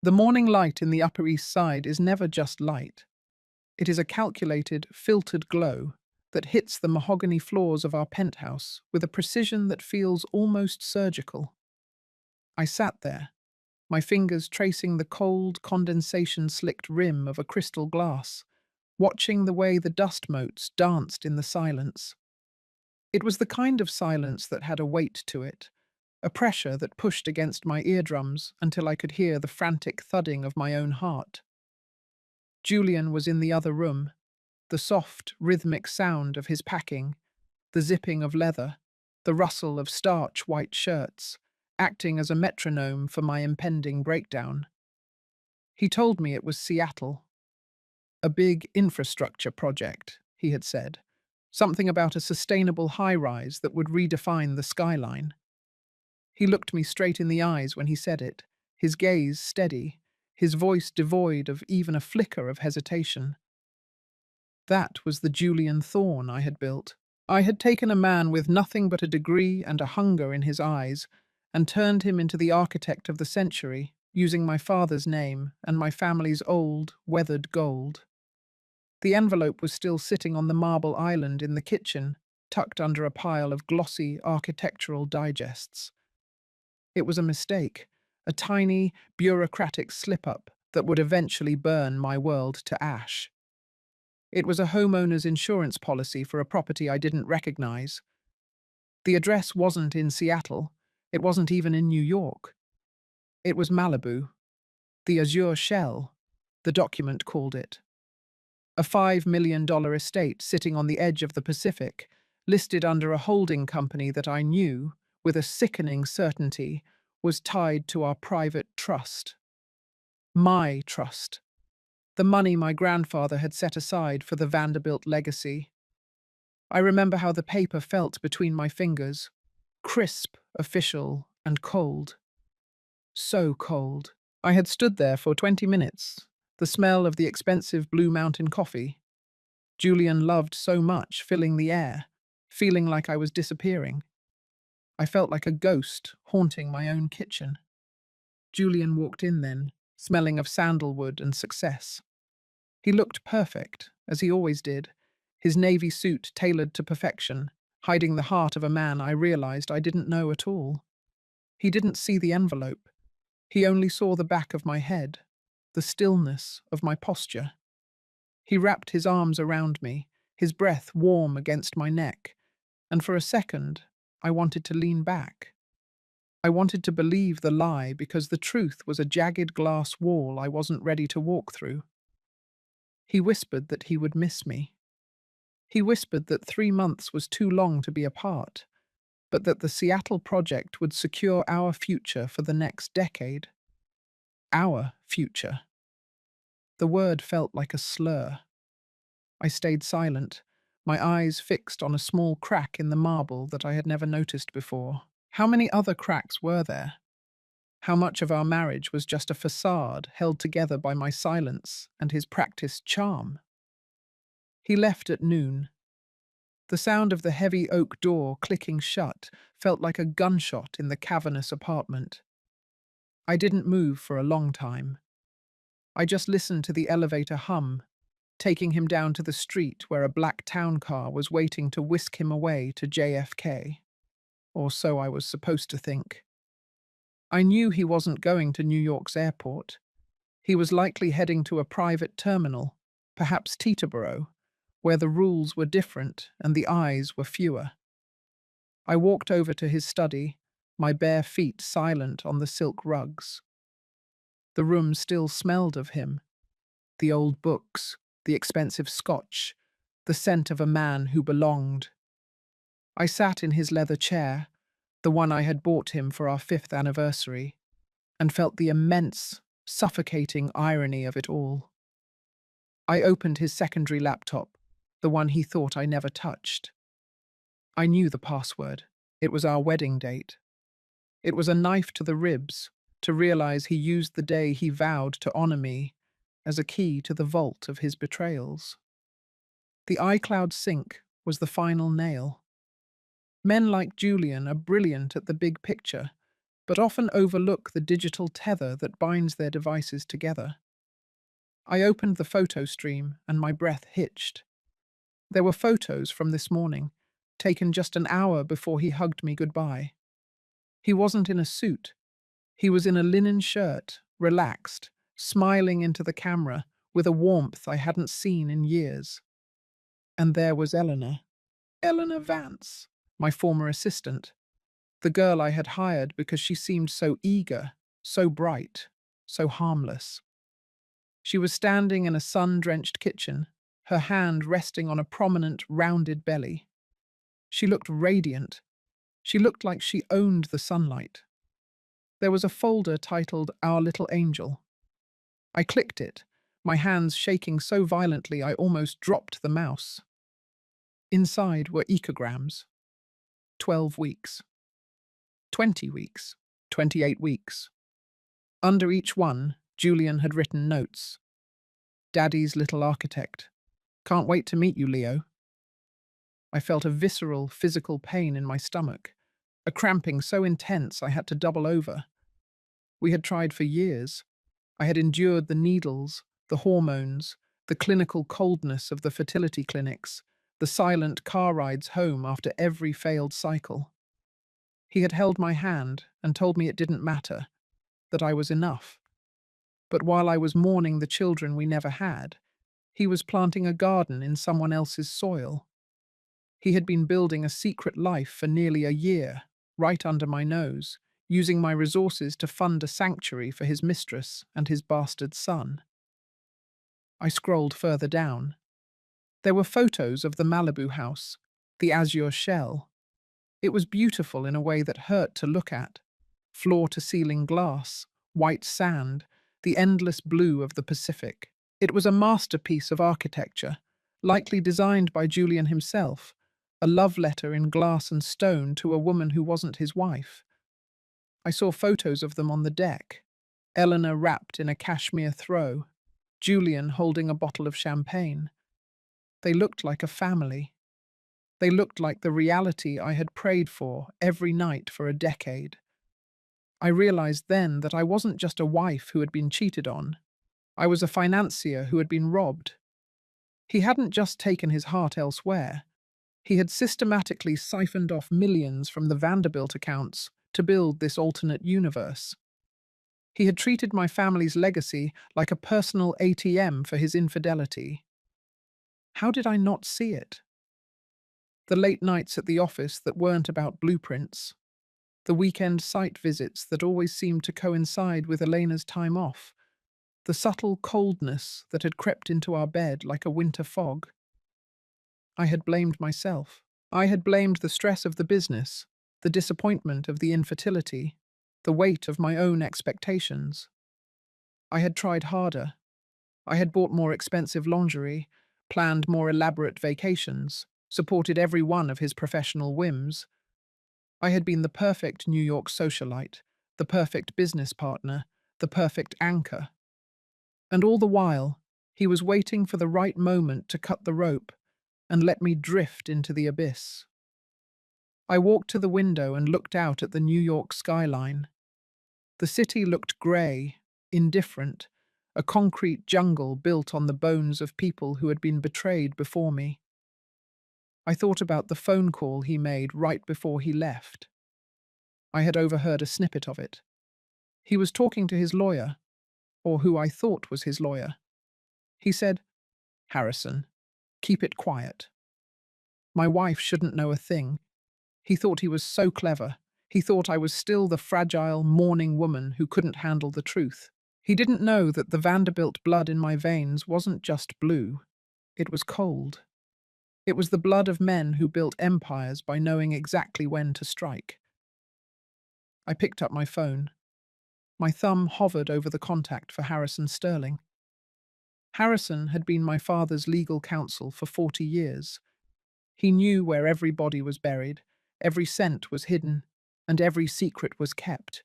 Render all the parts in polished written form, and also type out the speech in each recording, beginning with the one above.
The morning light in the Upper East Side is never just light. It is a calculated, filtered glow that hits the mahogany floors of our penthouse with a precision that feels almost surgical. I sat there, my fingers tracing the cold, condensation-slicked rim of a crystal glass, watching the way the dust motes danced in the silence. It was the kind of silence that had a weight to it, a pressure that pushed against my eardrums until I could hear the frantic thudding of my own heart. Julian was in the other room, the soft, rhythmic sound of his packing, the zipping of leather, the rustle of starch white shirts, acting as a metronome for my impending breakdown. He told me it was Seattle, a big infrastructure project, he had said, something about a sustainable high-rise that would redefine the skyline. He looked me straight in the eyes when he said it, his gaze steady, his voice devoid of even a flicker of hesitation. That was the Julian Thorne I had built. I had taken a man with nothing but a degree and a hunger in his eyes and turned him into the architect of the century, using my father's name and my family's old, weathered gold. The envelope was still sitting on the marble island in the kitchen, tucked under a pile of glossy architectural digests. It was a mistake, a tiny, bureaucratic slip-up that would eventually burn my world to ash. It was a homeowner's insurance policy for a property I didn't recognize. The address wasn't in Seattle. It wasn't even in New York. It was Malibu. The Azure Shell, the document called it. A $5 million estate sitting on the edge of the Pacific, listed under a holding company that I knew, with a sickening certainty, was tied to our private trust. My trust. The money my grandfather had set aside for the Vanderbilt legacy. I remember how the paper felt between my fingers, crisp, official, and cold. So cold. I had stood there for 20 minutes, the smell of the expensive Blue Mountain coffee. Julian loved so much, filling the air, feeling like I was disappearing. I felt like a ghost haunting my own kitchen. Julian walked in then, smelling of sandalwood and success. He looked perfect, as he always did, his navy suit tailored to perfection, hiding the heart of a man I realized I didn't know at all. He didn't see the envelope. He only saw the back of my head, the stillness of my posture. He wrapped his arms around me, his breath warm against my neck, and for a second, I wanted to lean back. I wanted to believe the lie because the truth was a jagged glass wall I wasn't ready to walk through. He whispered that he would miss me. He whispered that 3 months was too long to be apart, but that the Seattle project would secure our future for the next decade. Our future. The word felt like a slur. I stayed silent, my eyes fixed on a small crack in the marble that I had never noticed before. How many other cracks were there? How much of our marriage was just a facade held together by my silence and his practiced charm? He left at noon. The sound of the heavy oak door clicking shut felt like a gunshot in the cavernous apartment. I didn't move for a long time. I just listened to the elevator hum, taking him down to the street where a black town car was waiting to whisk him away to JFK. Or so I was supposed to think. I knew he wasn't going to New York's airport. He was likely heading to a private terminal, perhaps Teterboro, where the rules were different and the eyes were fewer. I walked over to his study, my bare feet silent on the silk rugs. The room still smelled of him. The old books, the expensive scotch, the scent of a man who belonged. I sat in his leather chair, the one I had bought him for our 5th anniversary, and felt the immense, suffocating irony of it all. I opened his secondary laptop, the one he thought I never touched. I knew the password. It was our wedding date. It was a knife to the ribs to realize he used the day he vowed to honor me as a key to the vault of his betrayals. The iCloud sync was the final nail. Men like Julian are brilliant at the big picture, but often overlook the digital tether that binds their devices together. I opened the photo stream and my breath hitched. There were photos from this morning, taken just an hour before he hugged me goodbye. He wasn't in a suit. He was in a linen shirt, relaxed, smiling into the camera with a warmth I hadn't seen in years. And there was Eleanor Vance, my former assistant, the girl I had hired because she seemed so eager, so bright, so harmless. She was standing in a sun-drenched kitchen, her hand resting on a prominent, rounded belly. She looked radiant. She looked like she owned the sunlight. There was a folder titled Our Little Angel. I clicked it, my hands shaking so violently I almost dropped the mouse. Inside were ecograms. 12 weeks. 20 weeks. 28 weeks. Under each one, Julian had written notes. Daddy's little architect. Can't wait to meet you, Leo. I felt a visceral, physical pain in my stomach, a cramping so intense I had to double over. We had tried for years. I had endured the needles, the hormones, the clinical coldness of the fertility clinics, the silent car rides home after every failed cycle. He had held my hand and told me it didn't matter, that I was enough. But while I was mourning the children we never had, he was planting a garden in someone else's soil. He had been building a secret life for nearly a year, right under my nose, using my resources to fund a sanctuary for his mistress and his bastard son. I scrolled further down. There were photos of the Malibu house, the azure shell. It was beautiful in a way that hurt to look at. Floor-to-ceiling glass, white sand, the endless blue of the Pacific. It was a masterpiece of architecture, likely designed by Julian himself, a love letter in glass and stone to a woman who wasn't his wife. I saw photos of them on the deck, Eleanor wrapped in a cashmere throw, Julian holding a bottle of champagne. They looked like a family. They looked like the reality I had prayed for every night for a decade. I realized then that I wasn't just a wife who had been cheated on. I was a financier who had been robbed. He hadn't just taken his heart elsewhere. He had systematically siphoned off millions from the Vanderbilt accounts to build this alternate universe. He had treated my family's legacy like a personal ATM for his infidelity. How did I not see it? The late nights at the office that weren't about blueprints, the weekend site visits that always seemed to coincide with Elena's time off, the subtle coldness that had crept into our bed like a winter fog. I had blamed myself. I had blamed the stress of the business, the disappointment of the infertility, the weight of my own expectations. I had tried harder. I had bought more expensive lingerie, planned more elaborate vacations, supported every one of his professional whims. I had been the perfect New York socialite, the perfect business partner, the perfect anchor. And all the while, he was waiting for the right moment to cut the rope and let me drift into the abyss. I walked to the window and looked out at the New York skyline. The city looked grey, indifferent, a concrete jungle built on the bones of people who had been betrayed before me. I thought about the phone call he made right before he left. I had overheard a snippet of it. He was talking to his lawyer, or who I thought was his lawyer. He said, "Harrison, keep it quiet. My wife shouldn't know a thing." He thought he was so clever. He thought I was still the fragile, mourning woman who couldn't handle the truth. He didn't know that the Vanderbilt blood in my veins wasn't just blue. It was cold. It was the blood of men who built empires by knowing exactly when to strike. I picked up my phone. My thumb hovered over the contact for Harrison Sterling. Harrison had been my father's legal counsel for 40 years. He knew where every body was buried, every cent was hidden, and every secret was kept.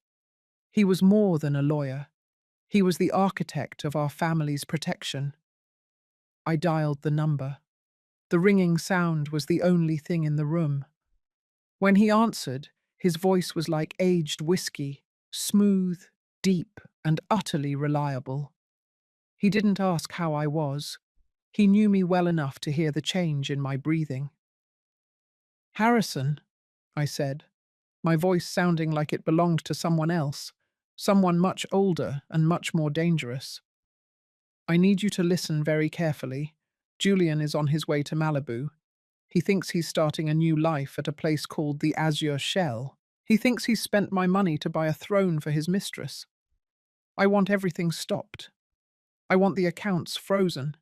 He was more than a lawyer. He was the architect of our family's protection. I dialed the number. The ringing sound was the only thing in the room. When he answered, his voice was like aged whiskey, smooth, deep, and utterly reliable. He didn't ask how I was. He knew me well enough to hear the change in my breathing. "Harrison," I said, my voice sounding like it belonged to someone else, someone much older and much more dangerous. "I need you to listen very carefully. Julian is on his way to Malibu. He thinks he's starting a new life at a place called the Azure Shell. He thinks he's spent my money to buy a throne for his mistress. I want everything stopped. I want the accounts frozen.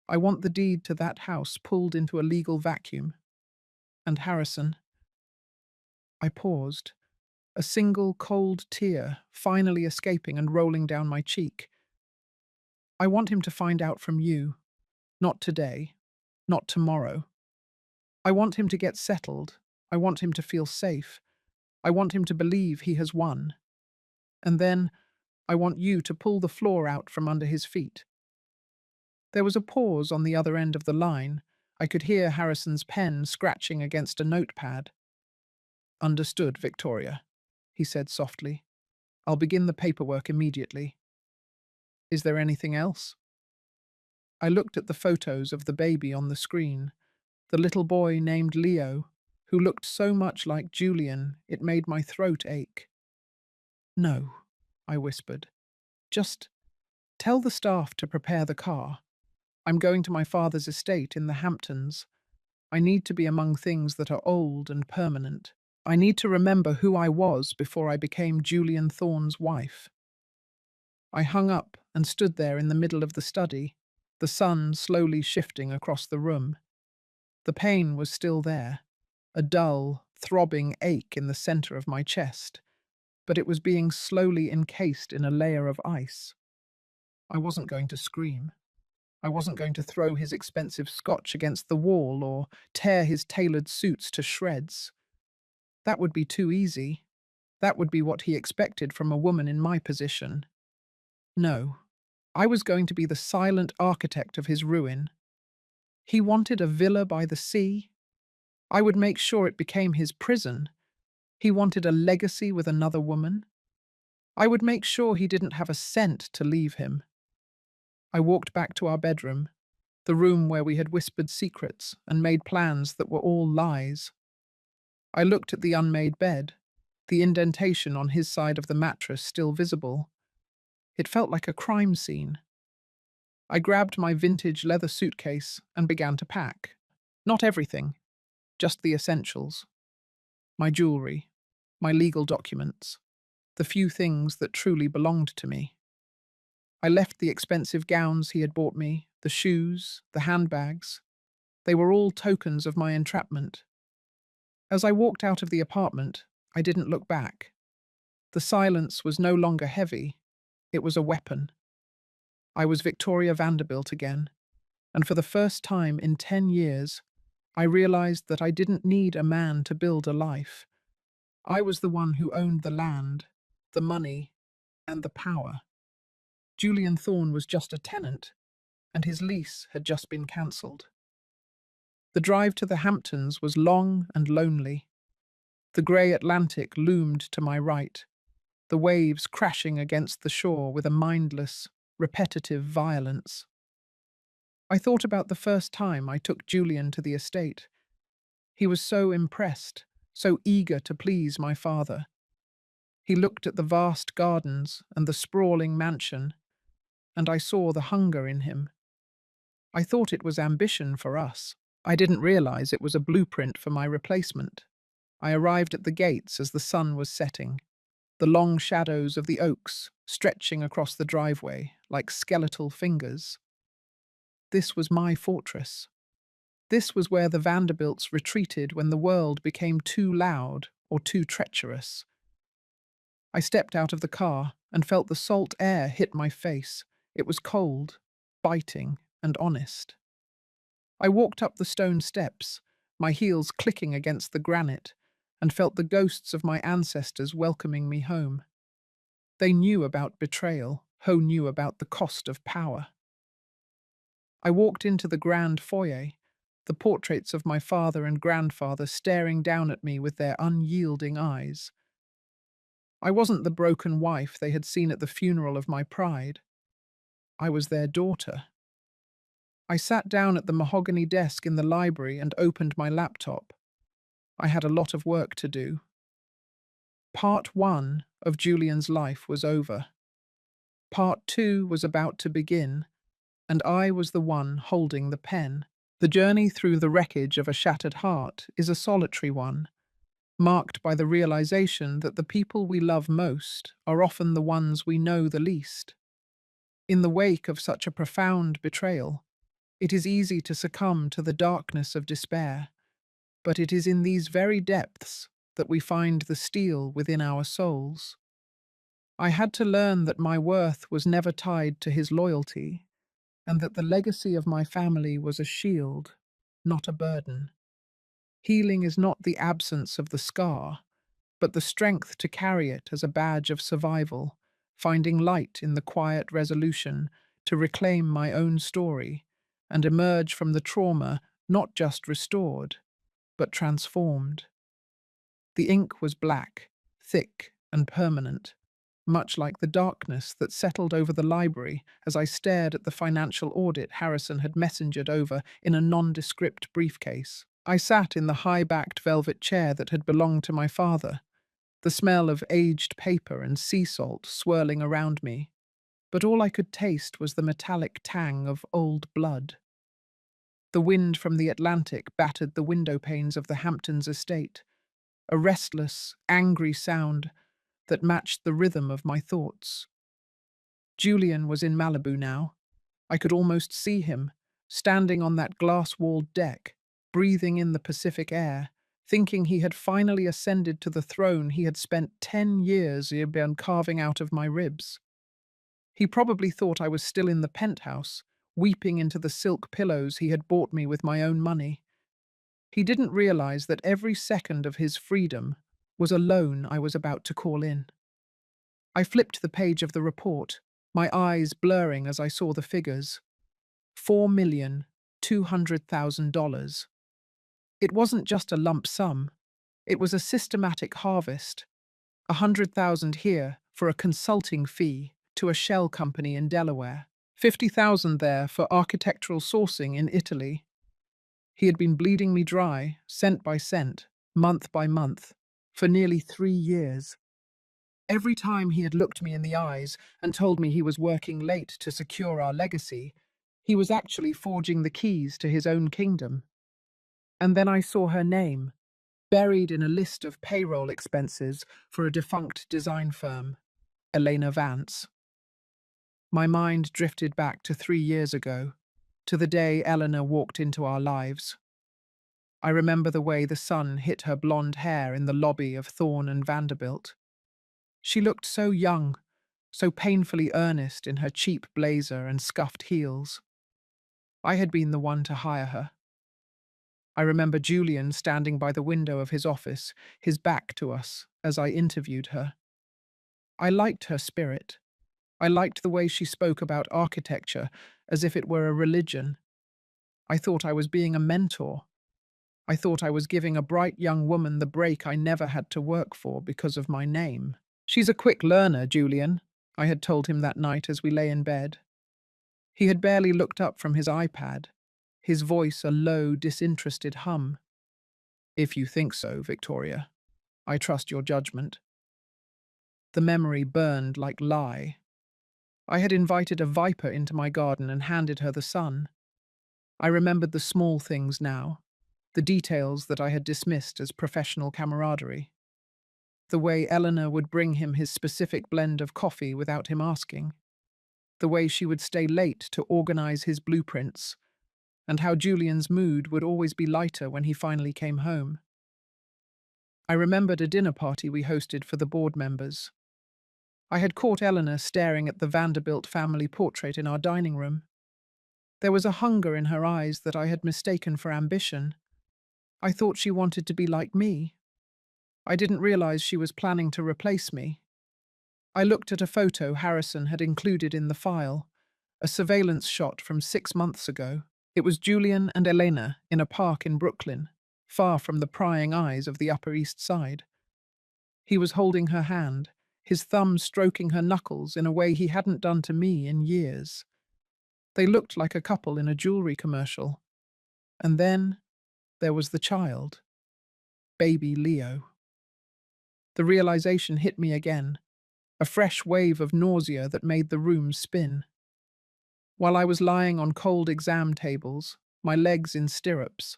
I want the deed to that house pulled into a legal vacuum. And Harrison," I paused, a single cold tear finally escaping and rolling down my cheek. "I want him to find out from you. Not today. Not tomorrow. I want him to get settled. I want him to feel safe. I want him to believe he has won. And then I want you to pull the floor out from under his feet." There was a pause on the other end of the line. I could hear Harrison's pen scratching against a notepad. "Understood, Victoria," he said softly. "I'll begin the paperwork immediately. Is there anything else?" I looked at the photos of the baby on the screen, the little boy named Leo, who looked so much like Julian it made my throat ache. "No," I whispered. "Just tell the staff to prepare the car. I'm going to my father's estate in the Hamptons. I need to be among things that are old and permanent. I need to remember who I was before I became Julian Thorne's wife." I hung up and stood there in the middle of the study, the sun slowly shifting across the room. The pain was still there, a dull, throbbing ache in the center of my chest, but it was being slowly encased in a layer of ice. I wasn't going to scream. I wasn't going to throw his expensive scotch against the wall or tear his tailored suits to shreds. That would be too easy. That would be what he expected from a woman in my position. No, I was going to be the silent architect of his ruin. He wanted a villa by the sea. I would make sure it became his prison. He wanted a legacy with another woman. I would make sure he didn't have a cent to leave him. I walked back to our bedroom, the room where we had whispered secrets and made plans that were all lies. I looked at the unmade bed, the indentation on his side of the mattress still visible. It felt like a crime scene. I grabbed my vintage leather suitcase and began to pack. Not everything, just the essentials. My jewelry, my legal documents, the few things that truly belonged to me. I left the expensive gowns he had bought me, the shoes, the handbags. They were all tokens of my entrapment. As I walked out of the apartment, I didn't look back. The silence was no longer heavy. It was a weapon. I was Victoria Vanderbilt again, and for the first time in 10 years, I realized that I didn't need a man to build a life. I was the one who owned the land, the money, and the power. Julian Thorne was just a tenant, and his lease had just been cancelled. The drive to the Hamptons was long and lonely. The grey Atlantic loomed to my right, the waves crashing against the shore with a mindless, repetitive violence. I thought about the first time I took Julian to the estate. He was so impressed, so eager to please my father. He looked at the vast gardens and the sprawling mansion, and I saw the hunger in him. I thought it was ambition for us. I didn't realize it was a blueprint for my replacement. I arrived at the gates as the sun was setting, the long shadows of the oaks stretching across the driveway like skeletal fingers. This was my fortress. This was where the Vanderbilts retreated when the world became too loud or too treacherous. I stepped out of the car and felt the salt air hit my face. It was cold, biting, and honest. I walked up the stone steps, my heels clicking against the granite, and felt the ghosts of my ancestors welcoming me home. They knew about betrayal, who knew about the cost of power. I walked into the grand foyer, the portraits of my father and grandfather staring down at me with their unyielding eyes. I wasn't the broken wife they had seen at the funeral of my pride. I was their daughter. I sat down at the mahogany desk in the library and opened my laptop. I had a lot of work to do. Part 1 of Julian's life was over. Part 2 was about to begin, and I was the one holding the pen. The journey through the wreckage of a shattered heart is a solitary one, marked by the realization that the people we love most are often the ones we know the least. In the wake of such a profound betrayal, it is easy to succumb to the darkness of despair, but it is in these very depths that we find the steel within our souls. I had to learn that my worth was never tied to his loyalty, and that the legacy of my family was a shield, not a burden. Healing is not the absence of the scar, but the strength to carry it as a badge of survival, finding light in the quiet resolution to reclaim my own story and emerge from the trauma not just restored, but transformed. The ink was black, thick, and permanent, much like the darkness that settled over the library as I stared at the financial audit Harrison had messengered over in a nondescript briefcase. I sat in the high-backed velvet chair that had belonged to my father, the smell of aged paper and sea salt swirling around me, but all I could taste was the metallic tang of old blood. The wind from the Atlantic battered the window panes of the Hamptons estate, a restless, angry sound that matched the rhythm of my thoughts. Julian was in Malibu now. I could almost see him, standing on that glass-walled deck, breathing in the Pacific air, thinking he had finally ascended to the throne he had spent 10 years carving out of my ribs. He probably thought I was still in the penthouse, weeping into the silk pillows he had bought me with my own money. He didn't realize that every second of his freedom was a loan I was about to call in. I flipped the page of the report, my eyes blurring as I saw the figures. $4,200,000. It wasn't just a lump sum. It was a systematic harvest. 100,000 here for a consulting fee to a shell company in Delaware. 50,000 there for architectural sourcing in Italy. He had been bleeding me dry, cent by cent, month by month, for nearly 3 years. Every time he had looked me in the eyes and told me he was working late to secure our legacy, he was actually forging the keys to his own kingdom. And then I saw her name, buried in a list of payroll expenses for a defunct design firm, Elena Vance. My mind drifted back to 3 years ago, to the day Eleanor walked into our lives. I remember the way the sun hit her blonde hair in the lobby of Thorne and Vanderbilt. She looked so young, so painfully earnest in her cheap blazer and scuffed heels. I had been the one to hire her. I remember Julian standing by the window of his office, his back to us, as I interviewed her. I liked her spirit. I liked the way she spoke about architecture as if it were a religion. I thought I was being a mentor. I thought I was giving a bright young woman the break I never had to work for because of my name. "She's a quick learner, Julian," I had told him that night as we lay in bed. He had barely looked up from his iPad, his voice a low, disinterested hum. "If you think so, Victoria, I trust your judgment." The memory burned like lye. I had invited a viper into my garden and handed her the sun. I remembered the small things now, the details that I had dismissed as professional camaraderie. The way Eleanor would bring him his specific blend of coffee without him asking. The way she would stay late to organize his blueprints, and how Julian's mood would always be lighter when he finally came home. I remembered a dinner party we hosted for the board members. I had caught Eleanor staring at the Vanderbilt family portrait in our dining room. There was a hunger in her eyes that I had mistaken for ambition. I thought she wanted to be like me. I didn't realize she was planning to replace me. I looked at a photo Harrison had included in the file, a surveillance shot from 6 months ago. It was Julian and Elena in a park in Brooklyn, far from the prying eyes of the Upper East Side. He was holding her hand, his thumb stroking her knuckles in a way he hadn't done to me in years. They looked like a couple in a jewelry commercial. And then there was the child, baby Leo. The realization hit me again, a fresh wave of nausea that made the room spin. While I was lying on cold exam tables, my legs in stirrups,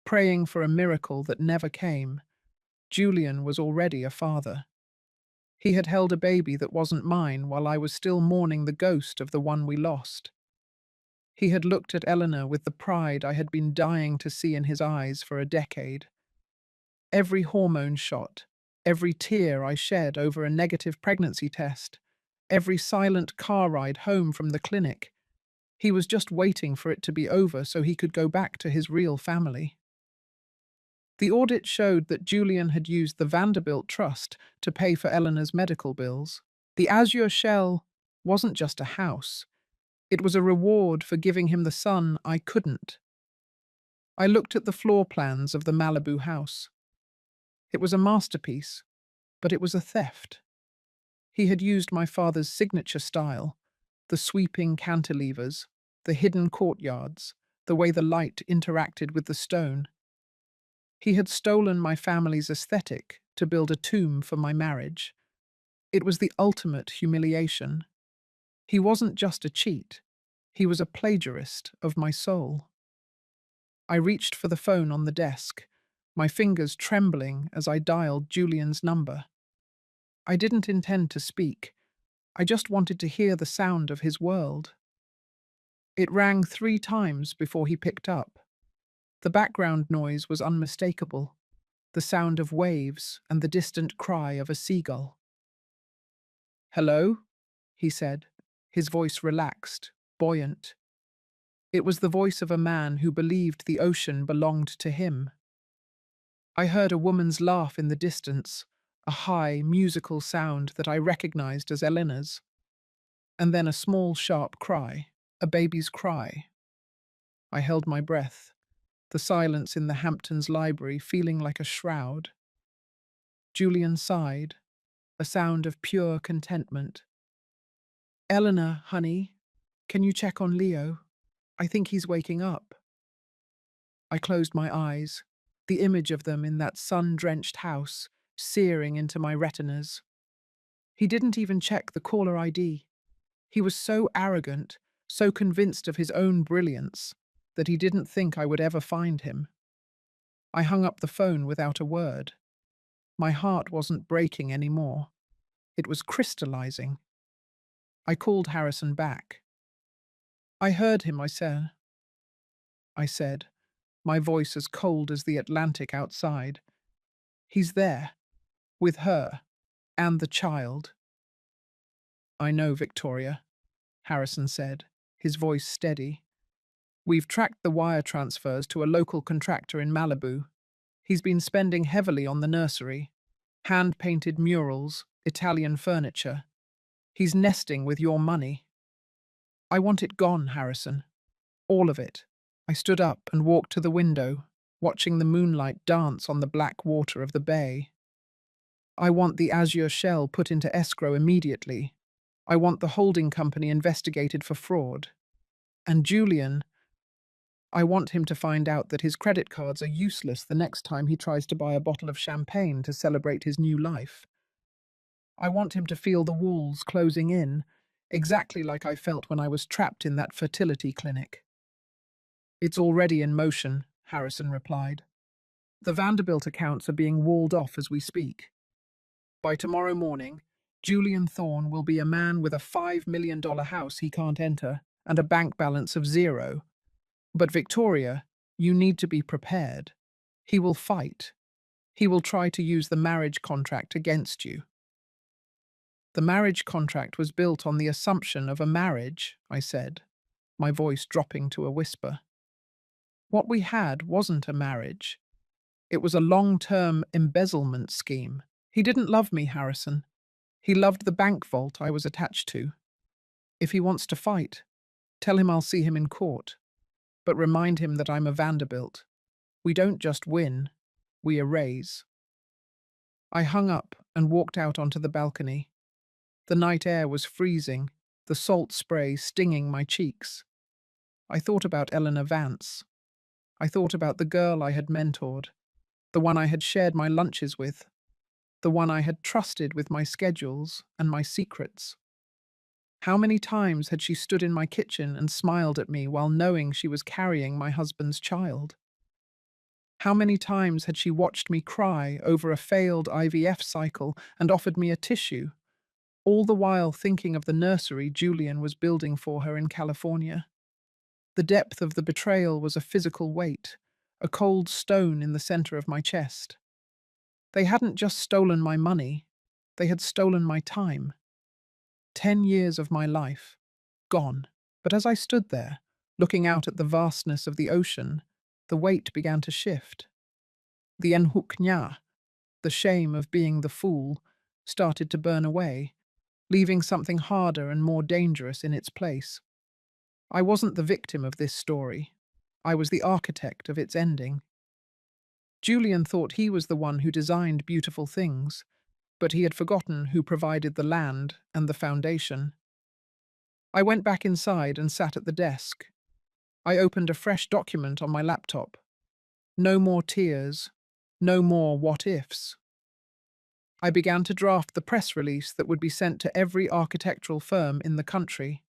praying for a miracle that never came, Julian was already a father. He had held a baby that wasn't mine while I was still mourning the ghost of the one we lost. He had looked at Eleanor with the pride I had been dying to see in his eyes for a decade. Every hormone shot, every tear I shed over a negative pregnancy test, every silent car ride home from the clinic, he was just waiting for it to be over so he could go back to his real family. The audit showed that Julian had used the Vanderbilt Trust to pay for Eleanor's medical bills. The Azure Shell wasn't just a house. It was a reward for giving him the son I couldn't. I looked at the floor plans of the Malibu house. It was a masterpiece, but it was a theft. He had used my father's signature style, the sweeping cantilevers, the hidden courtyards, the way the light interacted with the stone. He had stolen my family's aesthetic to build a tomb for my marriage. It was the ultimate humiliation. He wasn't just a cheat. He was a plagiarist of my soul. I reached for the phone on the desk, my fingers trembling as I dialed Julian's number. I didn't intend to speak. I just wanted to hear the sound of his world. It rang 3 times before he picked up. The background noise was unmistakable, the sound of waves and the distant cry of a seagull. "Hello?" he said, his voice relaxed, buoyant. It was the voice of a man who believed the ocean belonged to him. I heard a woman's laugh in the distance, a high, musical sound that I recognized as Eleanor's, and then a small, sharp cry, a baby's cry. I held my breath, the silence in the Hamptons library feeling like a shroud. Julian sighed, a sound of pure contentment. "Eleanor, honey, can you check on Leo? I think he's waking up." I closed my eyes, the image of them in that sun-drenched house searing into my retinas. He didn't even check the caller ID. He was so arrogant, so convinced of his own brilliance, that he didn't think I would ever find him. I hung up the phone without a word. My heart wasn't breaking anymore. It was crystallizing. I called Harrison back. "I heard him," I said, my voice as cold as the Atlantic outside. "He's there, with her, and the child." "I know, Victoria," Harrison said, his voice steady. "We've tracked the wire transfers to a local contractor in Malibu. He's been spending heavily on the nursery. Hand-painted murals, Italian furniture. He's nesting with your money." "I want it gone, Harrison. All of it." I stood up and walked to the window, watching the moonlight dance on the black water of the bay. "I want the Azure Shell put into escrow immediately. I want the holding company investigated for fraud. And Julian, I want him to find out that his credit cards are useless the next time he tries to buy a bottle of champagne to celebrate his new life. I want him to feel the walls closing in, exactly like I felt when I was trapped in that fertility clinic." "It's already in motion," Harrison replied. "The Vanderbilt accounts are being walled off as we speak. By tomorrow morning, Julian Thorne will be a man with a $5 million house he can't enter and a bank balance of 0. But Victoria, you need to be prepared. He will fight. He will try to use the marriage contract against you." "The marriage contract was built on the assumption of a marriage," I said, my voice dropping to a whisper. "What we had wasn't a marriage. It was a long-term embezzlement scheme. He didn't love me, Harrison. He loved the bank vault I was attached to. If he wants to fight, tell him I'll see him in court. But remind him that I'm a Vanderbilt. We don't just win, we erase." I hung up and walked out onto the balcony, The night air was freezing, the salt spray stinging my cheeks. I thought about Eleanor Vance. I thought about the girl I had mentored, the one I had shared my lunches with, the one I had trusted with my schedules and my secrets. How many times had she stood in my kitchen and smiled at me while knowing she was carrying my husband's child? How many times had she watched me cry over a failed IVF cycle and offered me a tissue, all the while thinking of the nursery Julian was building for her in California? The depth of the betrayal was a physical weight, a cold stone in the center of my chest. They hadn't just stolen my money, they had stolen my time. 10 years of my life, gone. But as I stood there, looking out at the vastness of the ocean, the weight began to shift. The enhuknya, the shame of being the fool, started to burn away, leaving something harder and more dangerous in its place. I wasn't the victim of this story. I was the architect of its ending. Julian thought he was the one who designed beautiful things, but he had forgotten who provided the land and the foundation. I went back inside and sat at the desk. I opened a fresh document on my laptop. No more tears, no more what-ifs. I began to draft the press release that would be sent to every architectural firm in the country.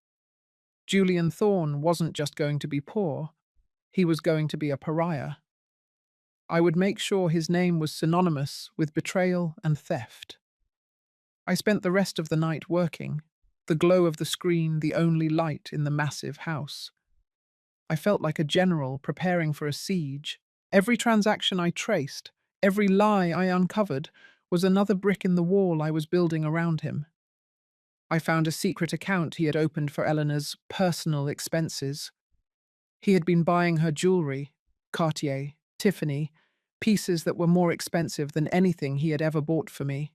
Julian Thorne wasn't just going to be poor, he was going to be a pariah. I would make sure his name was synonymous with betrayal and theft. I spent the rest of the night working, the glow of the screen the only light in the massive house. I felt like a general preparing for a siege. Every transaction I traced, every lie I uncovered, was another brick in the wall I was building around him. I found a secret account he had opened for Eleanor's personal expenses. He had been buying her jewelry, Cartier, Tiffany, pieces that were more expensive than anything he had ever bought for me.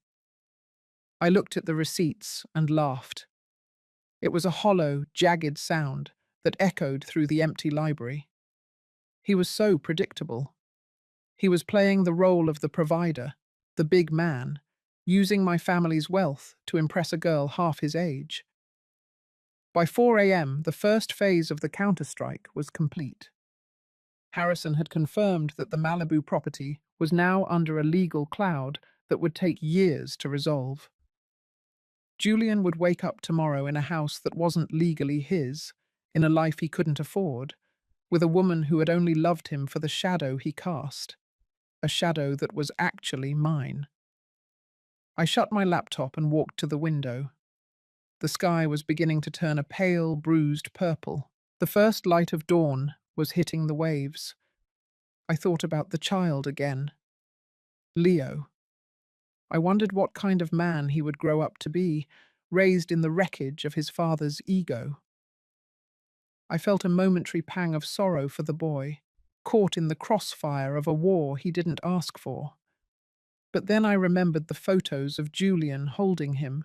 I looked at the receipts and laughed. It was a hollow, jagged sound that echoed through the empty library. He was so predictable. He was playing the role of the provider, the big man, using my family's wealth to impress a girl half his age. By 4 a.m., the first phase of the counterstrike was complete. Harrison had confirmed that the Malibu property was now under a legal cloud that would take years to resolve. Julian would wake up tomorrow in a house that wasn't legally his, in a life he couldn't afford, with a woman who had only loved him for the shadow he cast, a shadow that was actually mine. I shut my laptop and walked to the window. The sky was beginning to turn a pale, bruised purple. The first light of dawn was hitting the waves. I thought about the child again. Leo. I wondered what kind of man he would grow up to be, raised in the wreckage of his father's ego. I felt a momentary pang of sorrow for the boy, caught in the crossfire of a war he didn't ask for. But then I remembered the photos of Julian holding him,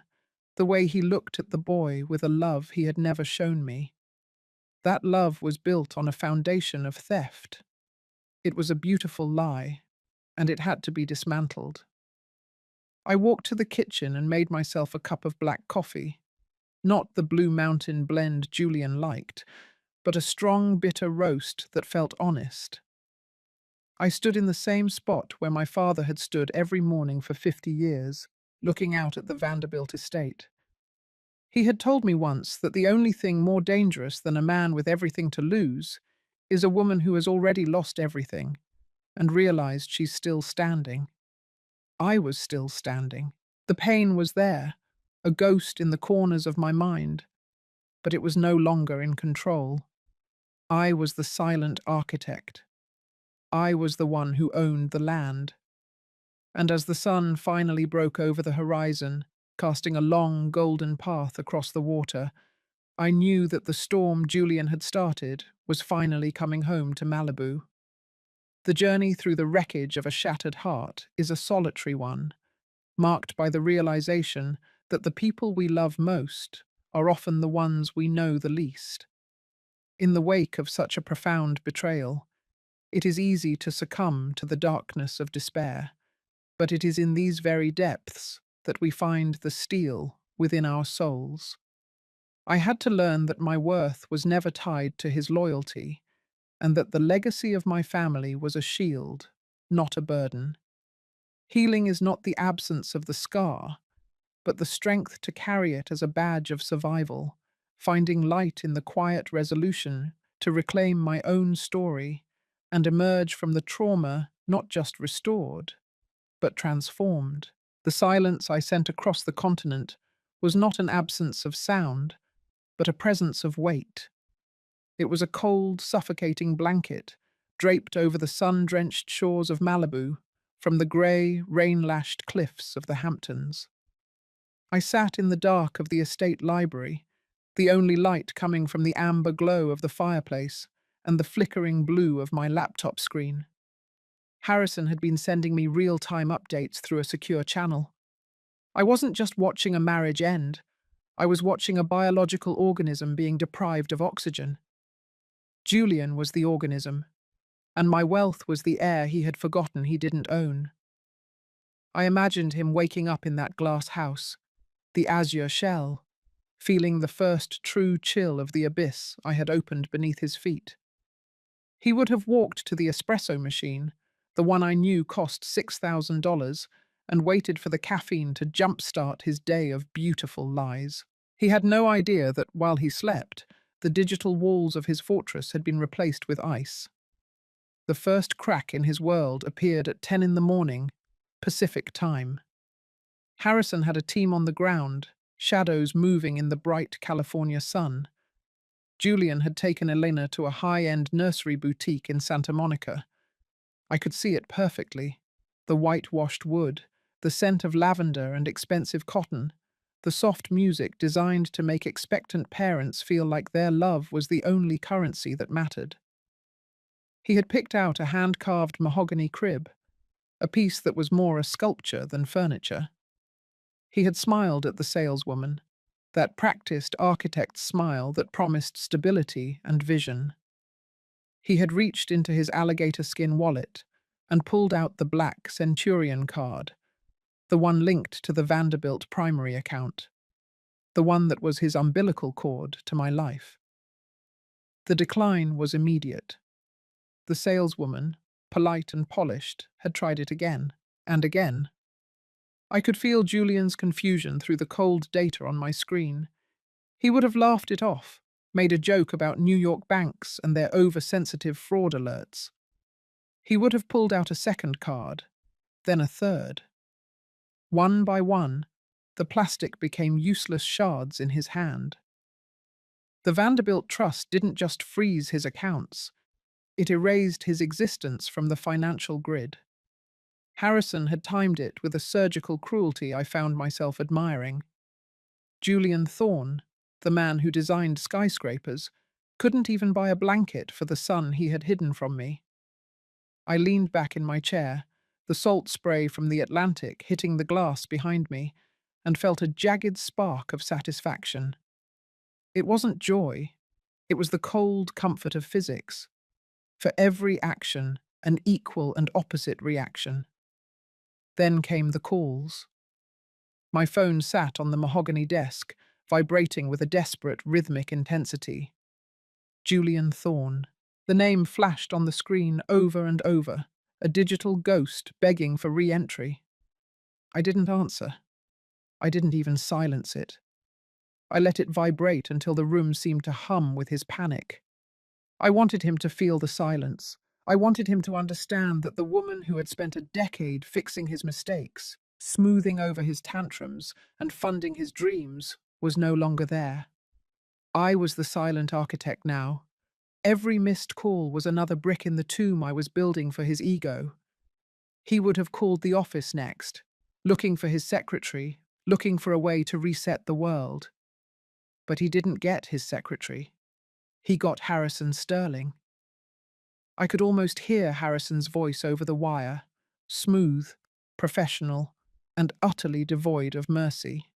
the way he looked at the boy with a love he had never shown me. That love was built on a foundation of theft. It was a beautiful lie, and it had to be dismantled. I walked to the kitchen and made myself a cup of black coffee. Not the Blue Mountain blend Julian liked, but a strong, bitter roast that felt honest. I stood in the same spot where my father had stood every morning for 50 years, looking out at the Vanderbilt estate. He had told me once that the only thing more dangerous than a man with everything to lose is a woman who has already lost everything and realized she's still standing. I was still standing. The pain was there, a ghost in the corners of my mind, but it was no longer in control. I was the silent architect. I was the one who owned the land. And as the sun finally broke over the horizon, casting a long, golden path across the water, I knew that the storm Julian had started was finally coming home to Malibu. The journey through the wreckage of a shattered heart is a solitary one, marked by the realization that the people we love most are often the ones we know the least. In the wake of such a profound betrayal, it is easy to succumb to the darkness of despair, but it is in these very depths that we find the steel within our souls. I had to learn that my worth was never tied to his loyalty, and that the legacy of my family was a shield, not a burden. Healing is not the absence of the scar, but the strength to carry it as a badge of survival, finding light in the quiet resolution to reclaim my own story and emerge from the trauma not just restored, but transformed. The silence I sent across the continent was not an absence of sound, but a presence of weight. It was a cold, suffocating blanket draped over the sun-drenched shores of Malibu from the grey, rain-lashed cliffs of the Hamptons. I sat in the dark of the estate library, the only light coming from the amber glow of the fireplace and the flickering blue of my laptop screen. Harrison had been sending me real-time updates through a secure channel. I wasn't just watching a marriage end, I was watching a biological organism being deprived of oxygen. Julian was the organism, and my wealth was the air he had forgotten he didn't own. I imagined him waking up in that glass house, the azure shell, feeling the first true chill of the abyss I had opened beneath his feet. He would have walked to the espresso machine, the one I knew cost $6,000, and waited for the caffeine to jumpstart his day of beautiful lies. He had no idea that, while he slept, the digital walls of his fortress had been replaced with ice. The first crack in his world appeared at 10 in the morning, Pacific time. Harrison had a team on the ground, shadows moving in the bright California sun. Julian had taken Elena to a high-end nursery boutique in Santa Monica. I could see it perfectly. The whitewashed wood, the scent of lavender and expensive cotton, the soft music designed to make expectant parents feel like their love was the only currency that mattered. He had picked out a hand-carved mahogany crib, a piece that was more a sculpture than furniture. He had smiled at the saleswoman, that practiced architect's smile that promised stability and vision. He had reached into his alligator skin wallet and pulled out the black Centurion card, the one linked to the Vanderbilt primary account, the one that was his umbilical cord to my life. The decline was immediate. The saleswoman, polite and polished, had tried it again and again. I could feel Julian's confusion through the cold data on my screen. He would have laughed it off, made a joke about New York banks and their oversensitive fraud alerts. He would have pulled out a second card, then a third. One by one, the plastic became useless shards in his hand. The Vanderbilt Trust didn't just freeze his accounts, it erased his existence from the financial grid. Harrison had timed it with a surgical cruelty I found myself admiring. Julian Thorne, the man who designed skyscrapers, couldn't even buy a blanket for the sun he had hidden from me. I leaned back in my chair, the salt spray from the Atlantic hitting the glass behind me, and felt a jagged spark of satisfaction. It wasn't joy, it was the cold comfort of physics. For every action, an equal and opposite reaction. Then came the calls. My phone sat on the mahogany desk, vibrating with a desperate rhythmic intensity. Julian Thorne. The name flashed on the screen over and over, a digital ghost begging for re-entry. I didn't answer. I didn't even silence it. I let it vibrate until the room seemed to hum with his panic. I wanted him to feel the silence. I wanted him to understand that the woman who had spent a decade fixing his mistakes, smoothing over his tantrums, and funding his dreams, was no longer there. I was the silent architect now. Every missed call was another brick in the tomb I was building for his ego. He would have called the office next, looking for his secretary, looking for a way to reset the world. But he didn't get his secretary. He got Harrison Sterling. I could almost hear Harrison's voice over the wire, smooth, professional, and utterly devoid of mercy.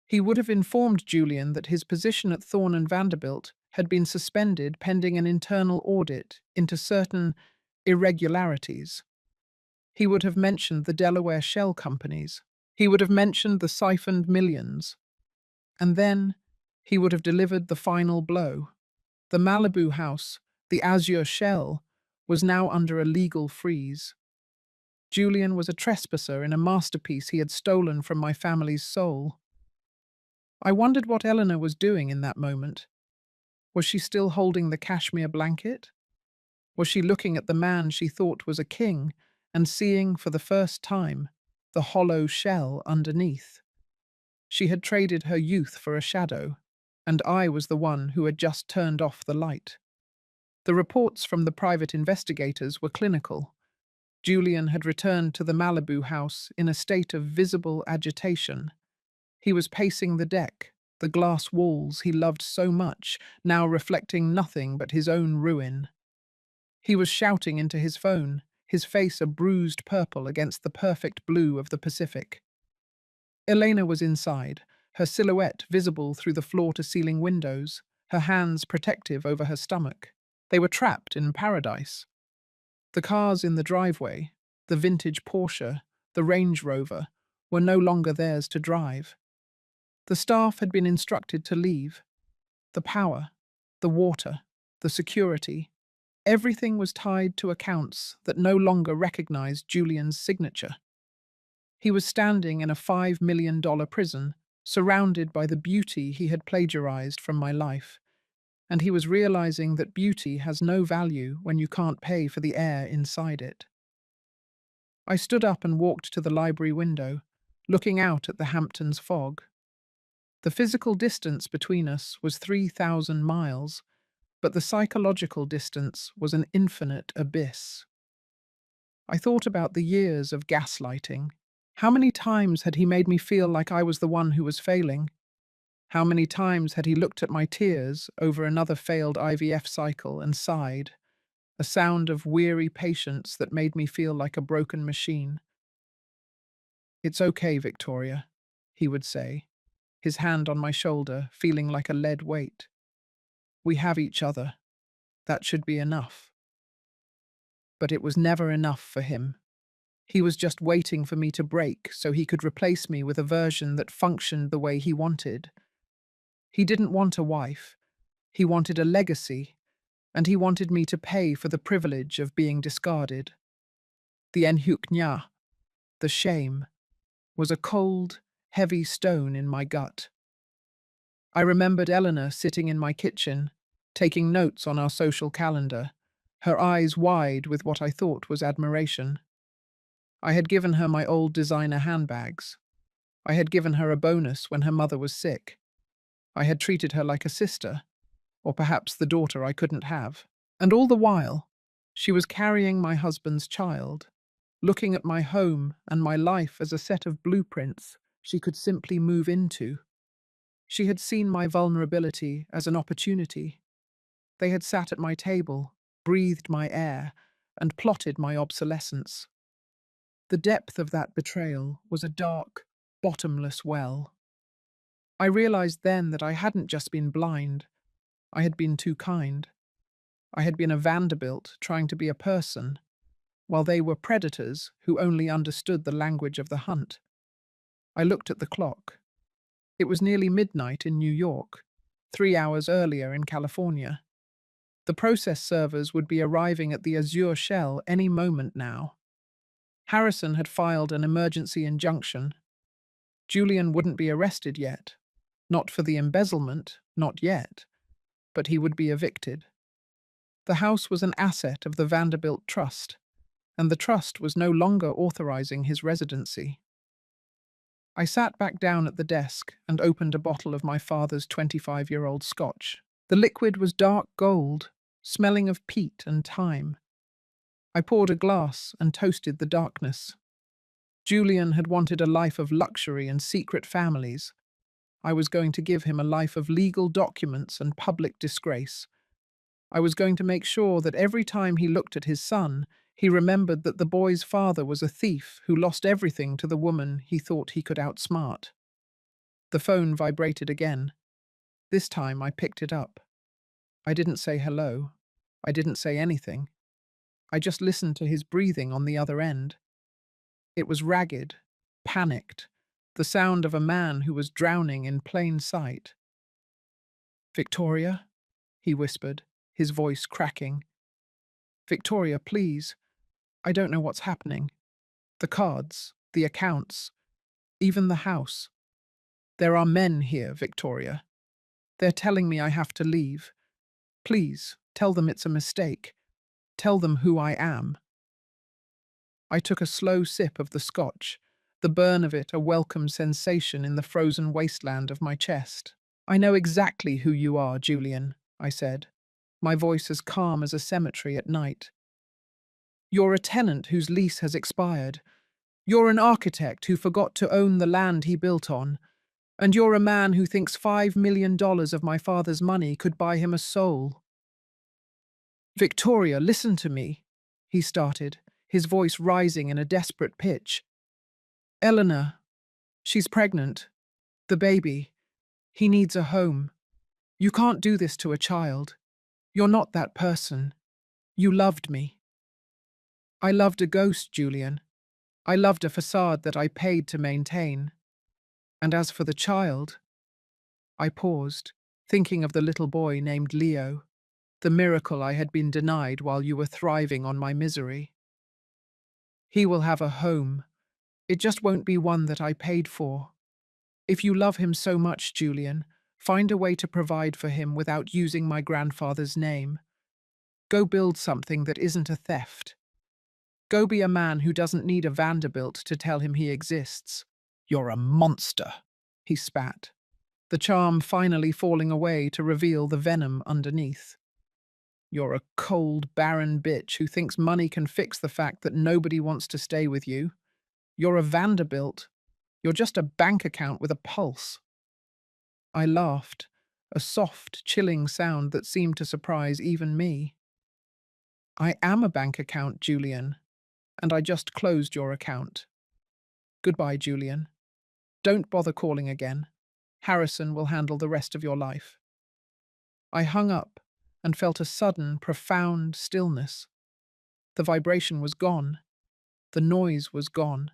He would have informed Julian that his position at Thorne and Vanderbilt had been suspended pending an internal audit into certain irregularities. He would have mentioned the Delaware shell companies. He would have mentioned the siphoned millions. And then he would have delivered the final blow. The Malibu house, the azure shell, was now under a legal freeze. Julian was a trespasser in a masterpiece he had stolen from my family's soul. I wondered what Eleanor was doing in that moment. Was she still holding the cashmere blanket? Was she looking at the man she thought was a king and seeing, for the first time, the hollow shell underneath? She had traded her youth for a shadow, and I was the one who had just turned off the light. The reports from the private investigators were clinical. Julian had returned to the Malibu house in a state of visible agitation. He was pacing the deck, the glass walls he loved so much, now reflecting nothing but his own ruin. He was shouting into his phone, his face a bruised purple against the perfect blue of the Pacific. Elena was inside, her silhouette visible through the floor-to-ceiling windows, her hands protective over her stomach. They were trapped in paradise. The cars in the driveway, the vintage Porsche, the Range Rover, were no longer theirs to drive. The staff had been instructed to leave. The power, the water, the security, everything was tied to accounts that no longer recognized Julian's signature. He was standing in a $5 million prison, surrounded by the beauty he had plagiarized from my life, and he was realizing that beauty has no value when you can't pay for the air inside it. I stood up and walked to the library window, looking out at the Hamptons fog. The physical distance between us was 3,000 miles, but the psychological distance was an infinite abyss. I thought about the years of gaslighting. How many times had he made me feel like I was the one who was failing? How many times had he looked at my tears over another failed IVF cycle and sighed, a sound of weary patience that made me feel like a broken machine? "It's okay, Victoria," he would say, his hand on my shoulder, feeling like a lead weight. "We have each other. That should be enough." But it was never enough for him. He was just waiting for me to break so he could replace me with a version that functioned the way he wanted. He didn't want a wife. He wanted a legacy, and he wanted me to pay for the privilege of being discarded. The enhuknya, the shame, was a cold, heavy stone in my gut. I remembered Eleanor sitting in my kitchen, taking notes on our social calendar, her eyes wide with what I thought was admiration. I had given her my old designer handbags. I had given her a bonus when her mother was sick. I had treated her like a sister, or perhaps the daughter I couldn't have. And all the while, she was carrying my husband's child, looking at my home and my life as a set of blueprints she could simply move into. She had seen my vulnerability as an opportunity. They had sat at my table, breathed my air, and plotted my obsolescence. The depth of that betrayal was a dark, bottomless well. I realized then that I hadn't just been blind, I had been too kind. I had been a Vanderbilt trying to be a person, while they were predators who only understood the language of the hunt. I looked at the clock. It was nearly midnight in New York, 3 hours earlier in California. The process servers would be arriving at the Azure Shell any moment now. Harrison had filed an emergency injunction. Julian wouldn't be arrested yet. Not for the embezzlement, not yet. But he would be evicted. The house was an asset of the Vanderbilt Trust, and the trust was no longer authorizing his residency. I sat back down at the desk and opened a bottle of my father's 25-year-old scotch. The liquid was dark gold, smelling of peat and thyme. I poured a glass and toasted the darkness. Julian had wanted a life of luxury and secret families. I was going to give him a life of legal documents and public disgrace. I was going to make sure that every time he looked at his son, he remembered that the boy's father was a thief who lost everything to the woman he thought he could outsmart. The phone vibrated again. This time I picked it up. I didn't say hello. I didn't say anything. I just listened to his breathing on the other end. It was ragged, panicked, the sound of a man who was drowning in plain sight. "Victoria?" he whispered, his voice cracking. "Victoria, please. I don't know what's happening. The cards, the accounts, even the house. There are men here, Victoria. They're telling me I have to leave. Please, tell them it's a mistake. Tell them who I am." I took a slow sip of the scotch, the burn of it a welcome sensation in the frozen wasteland of my chest. "I know exactly who you are, Julian," I said, my voice as calm as a cemetery at night. "You're a tenant whose lease has expired. You're an architect who forgot to own the land he built on. And you're a man who thinks $5 million of my father's money could buy him a soul." "Victoria, listen to me," he started, his voice rising in a desperate pitch. "Eleanor, she's pregnant. The baby. He needs a home. You can't do this to a child. You're not that person. You loved me." "I loved a ghost, Julian. I loved a facade that I paid to maintain. And as for the child—" I paused, thinking of the little boy named Leo, the miracle I had been denied while you were thriving on my misery. "He will have a home. It just won't be one that I paid for. If you love him so much, Julian, find a way to provide for him without using my grandfather's name. Go build something that isn't a theft. Go be a man who doesn't need a Vanderbilt to tell him he exists." "You're a monster," he spat, the charm finally falling away to reveal the venom underneath. "You're a cold, barren bitch who thinks money can fix the fact that nobody wants to stay with you. You're a Vanderbilt. You're just a bank account with a pulse." I laughed, a soft, chilling sound that seemed to surprise even me. "I am a bank account, Julian, and I just closed your account. Goodbye, Julian. Don't bother calling again. Harrison will handle the rest of your life." I hung up and felt a sudden, profound stillness. The vibration was gone. The noise was gone.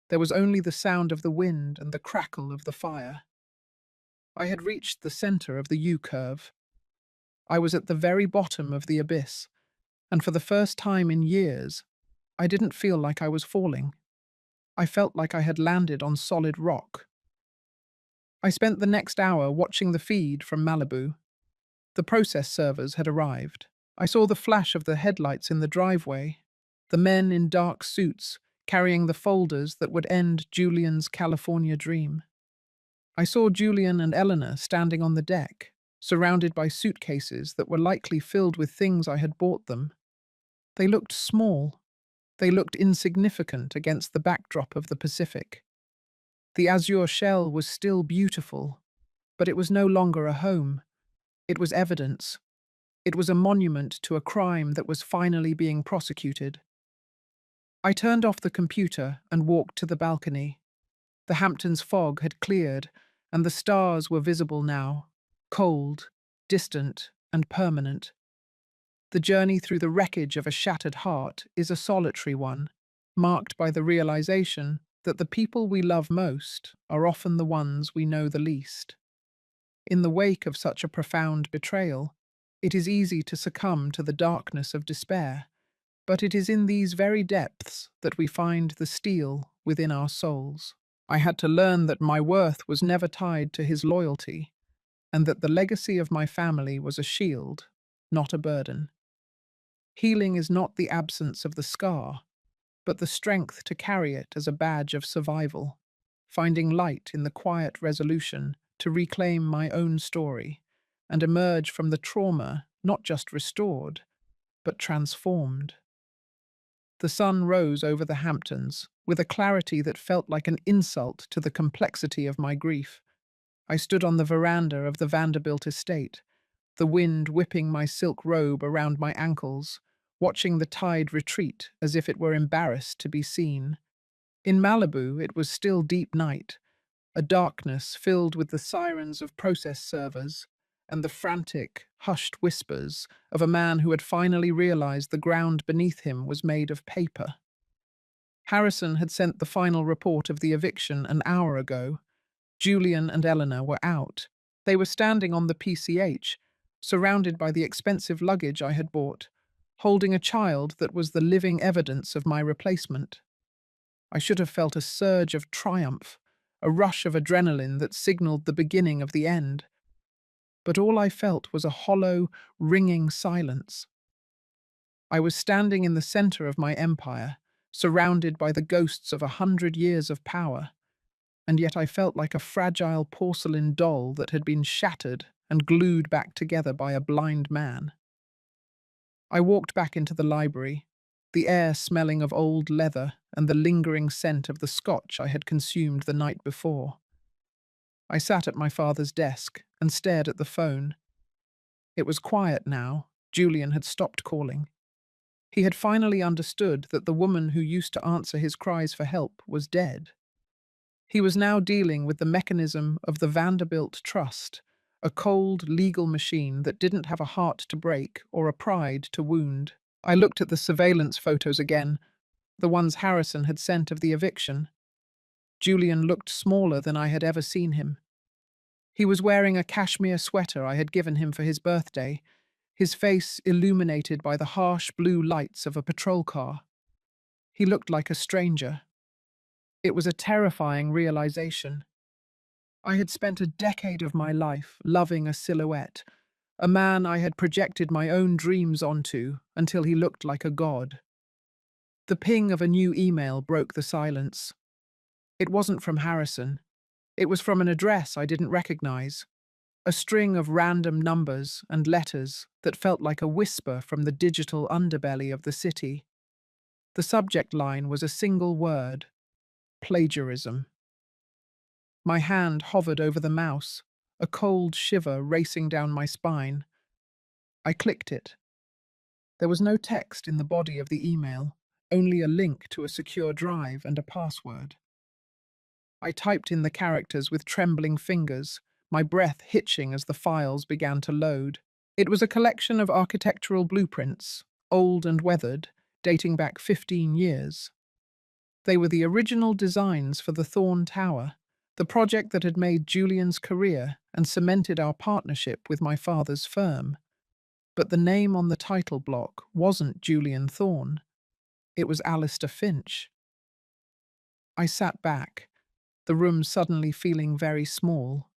There was only the sound of the wind and the crackle of the fire. I had reached the center of the U-curve. I was at the very bottom of the abyss, and for the first time in years, I didn't feel like I was falling. I felt like I had landed on solid rock. I spent the next hour watching the feed from Malibu. The process servers had arrived. I saw the flash of the headlights in the driveway, the men in dark suits carrying the folders that would end Julian's California dream. I saw Julian and Eleanor standing on the deck, surrounded by suitcases that were likely filled with things I had bought them. They looked small. They looked insignificant against the backdrop of the Pacific. The azure shell was still beautiful, but it was no longer a home. It was evidence. It was a monument to a crime that was finally being prosecuted. I turned off the computer and walked to the balcony. The Hamptons' fog had cleared, and the stars were visible now, cold, distant, and permanent. The journey through the wreckage of a shattered heart is a solitary one, marked by the realization that the people we love most are often the ones we know the least. In the wake of such a profound betrayal, it is easy to succumb to the darkness of despair, but it is in these very depths that we find the steel within our souls. I had to learn that my worth was never tied to his loyalty, and that the legacy of my family was a shield, not a burden. Healing is not the absence of the scar, but the strength to carry it as a badge of survival, finding light in the quiet resolution to reclaim my own story and emerge from the trauma not just restored, but transformed. The sun rose over the Hamptons with a clarity that felt like an insult to the complexity of my grief. I stood on the veranda of the Vanderbilt estate, the wind whipping my silk robe around my ankles, watching the tide retreat as if it were embarrassed to be seen. In Malibu, it was still deep night, a darkness filled with the sirens of process servers and the frantic, hushed whispers of a man who had finally realized the ground beneath him was made of paper. Harrison had sent the final report of the eviction an hour ago. Julian and Eleanor were out. They were standing on the PCH, surrounded by the expensive luggage I had bought, holding a child that was the living evidence of my replacement. I should have felt a surge of triumph, a rush of adrenaline that signaled the beginning of the end. But all I felt was a hollow, ringing silence. I was standing in the center of my empire, surrounded by the ghosts of 100 years of power, and yet I felt like a fragile porcelain doll that had been shattered and glued back together by a blind man. I walked back into the library, the air smelling of old leather and the lingering scent of the scotch I had consumed the night before. I sat at my father's desk and stared at the phone. It was quiet now. Julian had stopped calling. He had finally understood that the woman who used to answer his cries for help was dead. He was now dealing with the mechanism of the Vanderbilt Trust, a cold, legal machine that didn't have a heart to break or a pride to wound. I looked at the surveillance photos again, the ones Harrison had sent of the eviction. Julian looked smaller than I had ever seen him. He was wearing a cashmere sweater I had given him for his birthday, his face illuminated by the harsh blue lights of a patrol car. He looked like a stranger. It was a terrifying realization. I had spent a decade of my life loving a silhouette, a man I had projected my own dreams onto until he looked like a god. The ping of a new email broke the silence. It wasn't from Harrison. It was from an address I didn't recognize, a string of random numbers and letters that felt like a whisper from the digital underbelly of the city. The subject line was a single word: plagiarism. My hand hovered over the mouse, a cold shiver racing down my spine. I clicked it. There was no text in the body of the email, only a link to a secure drive and a password. I typed in the characters with trembling fingers, my breath hitching as the files began to load. It was a collection of architectural blueprints, old and weathered, dating back 15 years. They were the original designs for the Thorn Tower, the project that had made Julian's career and cemented our partnership with my father's firm. But the name on the title block wasn't Julian Thorn. It was Alistair Finch. I sat back, the room suddenly feeling very small.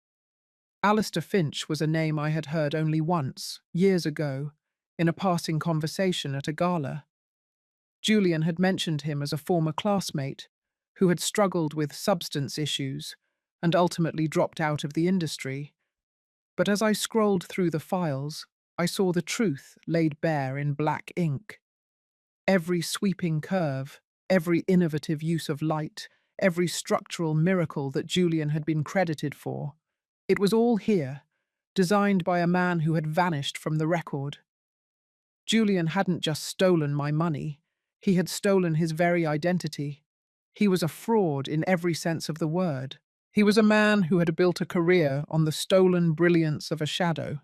Alistair Finch was a name I had heard only once, years ago, in a passing conversation at a gala. Julian had mentioned him as a former classmate who had struggled with substance issues and ultimately dropped out of the industry. But as I scrolled through the files, I saw the truth laid bare in black ink. Every sweeping curve, every innovative use of light, every structural miracle that Julian had been credited for. It was all here, designed by a man who had vanished from the record. Julian hadn't just stolen my money, he had stolen his very identity. He was a fraud in every sense of the word. He was a man who had built a career on the stolen brilliance of a shadow.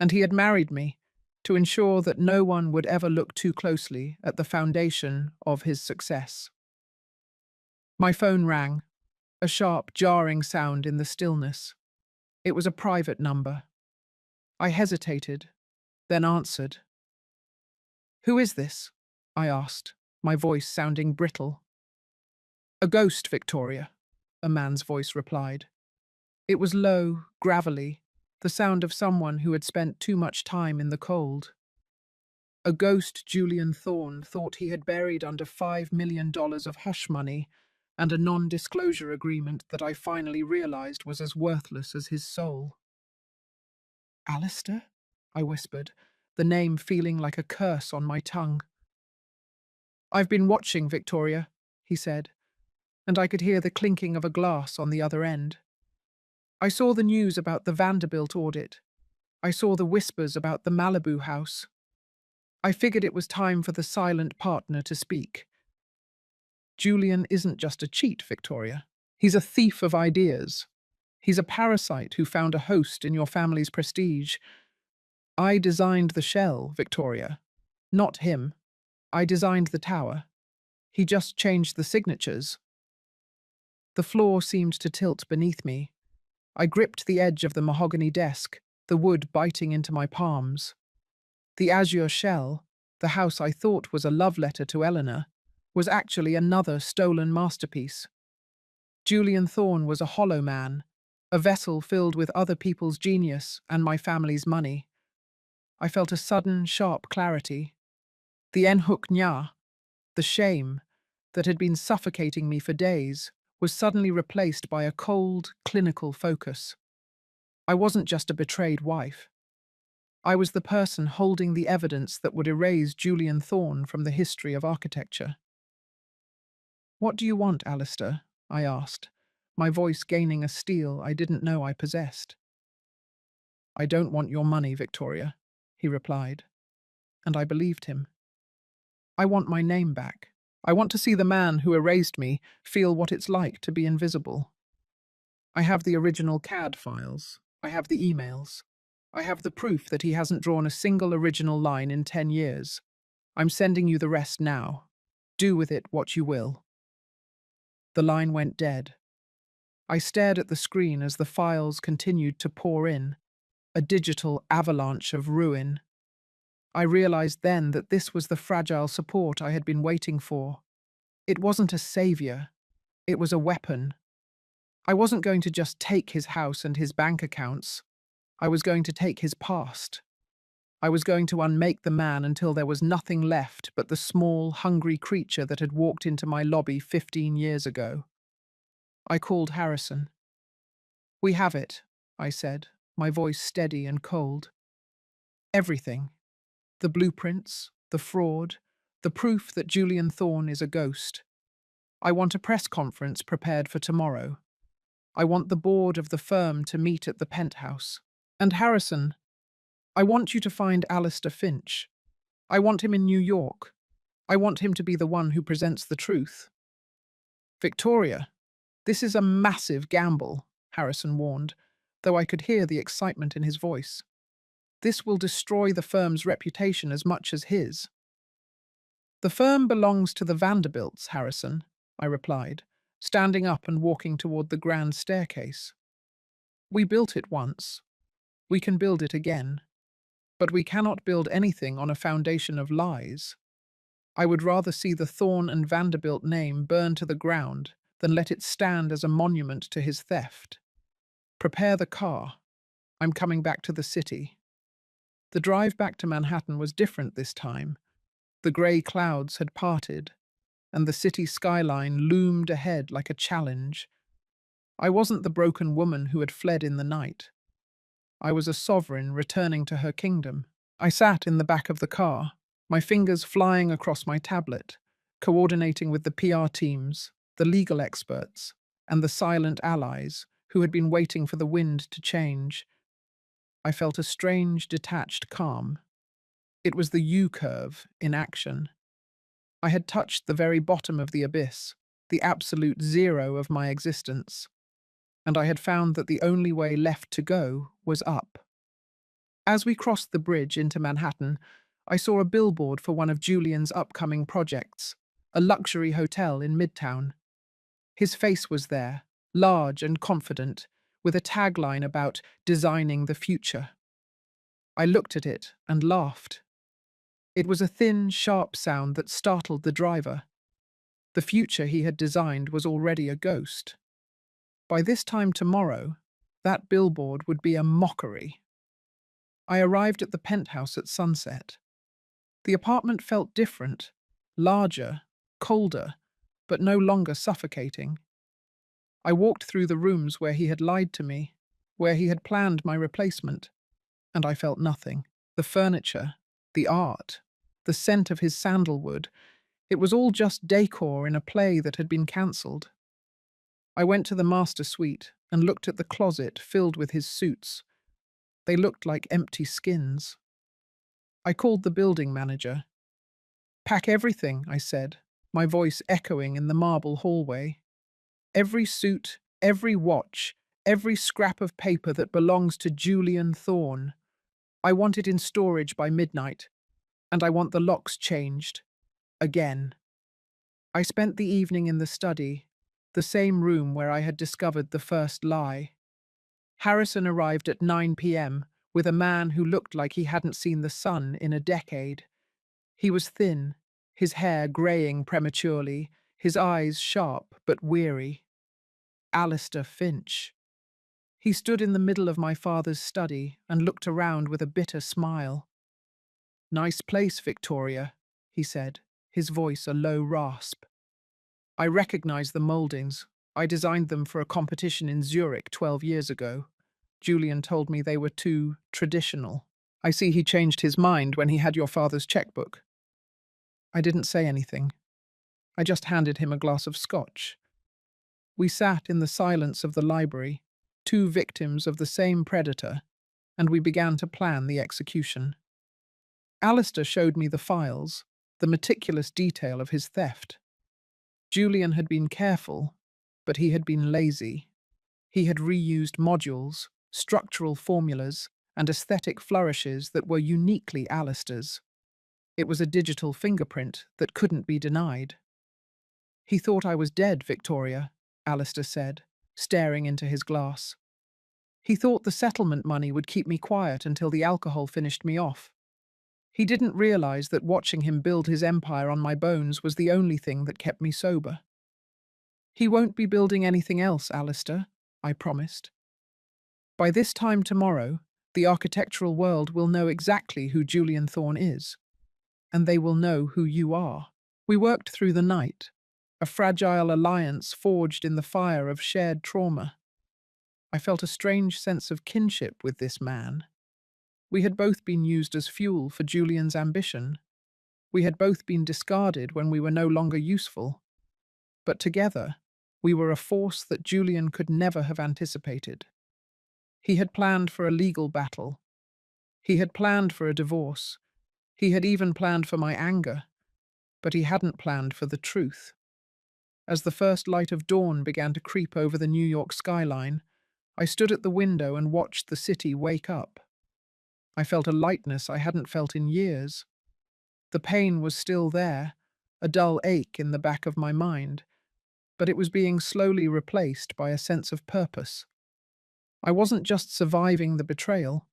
And he had married me to ensure that no one would ever look too closely at the foundation of his success. My phone rang, a sharp, jarring sound in the stillness. It was a private number. I hesitated, then answered. "Who is this?" I asked, my voice sounding brittle. "A ghost, Victoria," a man's voice replied. It was low, gravelly, the sound of someone who had spent too much time in the cold. A ghost Julian Thorne thought he had buried under $5 million of hush money and a non-disclosure agreement that I finally realized was as worthless as his soul. "Alistair?" I whispered, the name feeling like a curse on my tongue. "I've been watching, Victoria," he said, and I could hear the clinking of a glass on the other end. "I saw the news about the Vanderbilt audit. I saw the whispers about the Malibu house. I figured it was time for the silent partner to speak. Julian isn't just a cheat, Victoria. He's a thief of ideas. He's a parasite who found a host in your family's prestige. I designed the shell, Victoria. Not him. I designed the tower. He just changed the signatures. The floor seemed to tilt beneath me. I gripped the edge of the mahogany desk, the wood biting into my palms. The azure shell, the house I thought was a love letter to Eleanor, was actually another stolen masterpiece. Julian Thorne was a hollow man, a vessel filled with other people's genius and my family's money. I felt a sudden, sharp clarity. The enhuk nya, the shame, that had been suffocating me for days, was suddenly replaced by a cold, clinical focus. I wasn't just a betrayed wife. I was the person holding the evidence that would erase Julian Thorne from the history of architecture. "What do you want, Alistair?" I asked, my voice gaining a steel I didn't know I possessed. "I don't want your money, Victoria," he replied, and I believed him. "I want my name back. I want to see the man who erased me feel what it's like to be invisible. I have the original CAD files. I have the emails. I have the proof that he hasn't drawn a single original line in 10 years. I'm sending you the rest now. Do with it what you will." The line went dead. I stared at the screen as the files continued to pour in, a digital avalanche of ruin. I realized then that this was the fragile support I had been waiting for. It wasn't a savior. It was a weapon. I wasn't going to just take his house and his bank accounts. I was going to take his past. I was going to unmake the man until there was nothing left but the small, hungry creature that had walked into my lobby 15 years ago. I called Harrison. "We have it," I said, my voice steady and cold. "Everything. The blueprints, the fraud, the proof that Julian Thorne is a ghost. I want a press conference prepared for tomorrow. I want the board of the firm to meet at the penthouse. And Harrison, I want you to find Alistair Finch. I want him in New York. I want him to be the one who presents the truth." "Victoria, this is a massive gamble," Harrison warned, though I could hear the excitement in his voice. "This will destroy the firm's reputation as much as his." "The firm belongs to the Vanderbilts, Harrison," I replied, standing up and walking toward the grand staircase. "We built it once. We can build it again. But we cannot build anything on a foundation of lies. I would rather see the Thorne and Vanderbilt name burn to the ground than let it stand as a monument to his theft. Prepare the car. I'm coming back to the city." The drive back to Manhattan was different this time. The grey clouds had parted, and the city skyline loomed ahead like a challenge. I wasn't the broken woman who had fled in the night. I was a sovereign returning to her kingdom. I sat in the back of the car, my fingers flying across my tablet, coordinating with the PR teams, the legal experts, and the silent allies who had been waiting for the wind to change. I felt a strange, detached calm. It was the U-curve in action. I had touched the very bottom of the abyss, the absolute zero of my existence, and I had found that the only way left to go was up. As we crossed the bridge into Manhattan, I saw a billboard for one of Julian's upcoming projects, a luxury hotel in Midtown. His face was there, large and confident, with a tagline about designing the future. I looked at it and laughed. It was a thin, sharp sound that startled the driver. The future he had designed was already a ghost. By this time tomorrow, that billboard would be a mockery. I arrived at the penthouse at sunset. The apartment felt different, larger, colder, but no longer suffocating. I walked through the rooms where he had lied to me, where he had planned my replacement, and I felt nothing. The furniture, the art, the scent of his sandalwood, it was all just decor in a play that had been cancelled. I went to the master suite and looked at the closet filled with his suits. They looked like empty skins. I called the building manager. "Pack everything," I said, my voice echoing in the marble hallway. "Every suit, every watch, every scrap of paper that belongs to Julian Thorne. I want it in storage by midnight, and I want the locks changed. Again." I spent the evening in the study, the same room where I had discovered the first lie. Harrison arrived at 9 p.m. with a man who looked like he hadn't seen the sun in a decade. He was thin, his hair greying prematurely, his eyes sharp but weary. Alistair Finch. He stood in the middle of my father's study and looked around with a bitter smile. "Nice place, Victoria," he said, his voice a low rasp. "I recognize the mouldings. I designed them for a competition in Zurich 12 years ago. Julian told me they were too traditional. I see he changed his mind when he had your father's checkbook." I didn't say anything. I just handed him a glass of scotch. We sat in the silence of the library, two victims of the same predator, and we began to plan the execution. Alistair showed me the files, the meticulous detail of his theft. Julian had been careful, but he had been lazy. He had reused modules, structural formulas, and aesthetic flourishes that were uniquely Alistair's. It was a digital fingerprint that couldn't be denied. "He thought I was dead, Victoria," Alistair said, staring into his glass. "He thought the settlement money would keep me quiet until the alcohol finished me off. He didn't realize that watching him build his empire on my bones was the only thing that kept me sober." "He won't be building anything else, Alistair," I promised. "By this time tomorrow, the architectural world will know exactly who Julian Thorne is, and they will know who you are." We worked through the night, a fragile alliance forged in the fire of shared trauma. I felt a strange sense of kinship with this man. We had both been used as fuel for Julian's ambition. We had both been discarded when we were no longer useful. But together, we were a force that Julian could never have anticipated. He had planned for a legal battle. He had planned for a divorce. He had even planned for my anger. But he hadn't planned for the truth. As the first light of dawn began to creep over the New York skyline, I stood at the window and watched the city wake up. I felt a lightness I hadn't felt in years. The pain was still there, a dull ache in the back of my mind, but it was being slowly replaced by a sense of purpose. I wasn't just surviving the betrayal,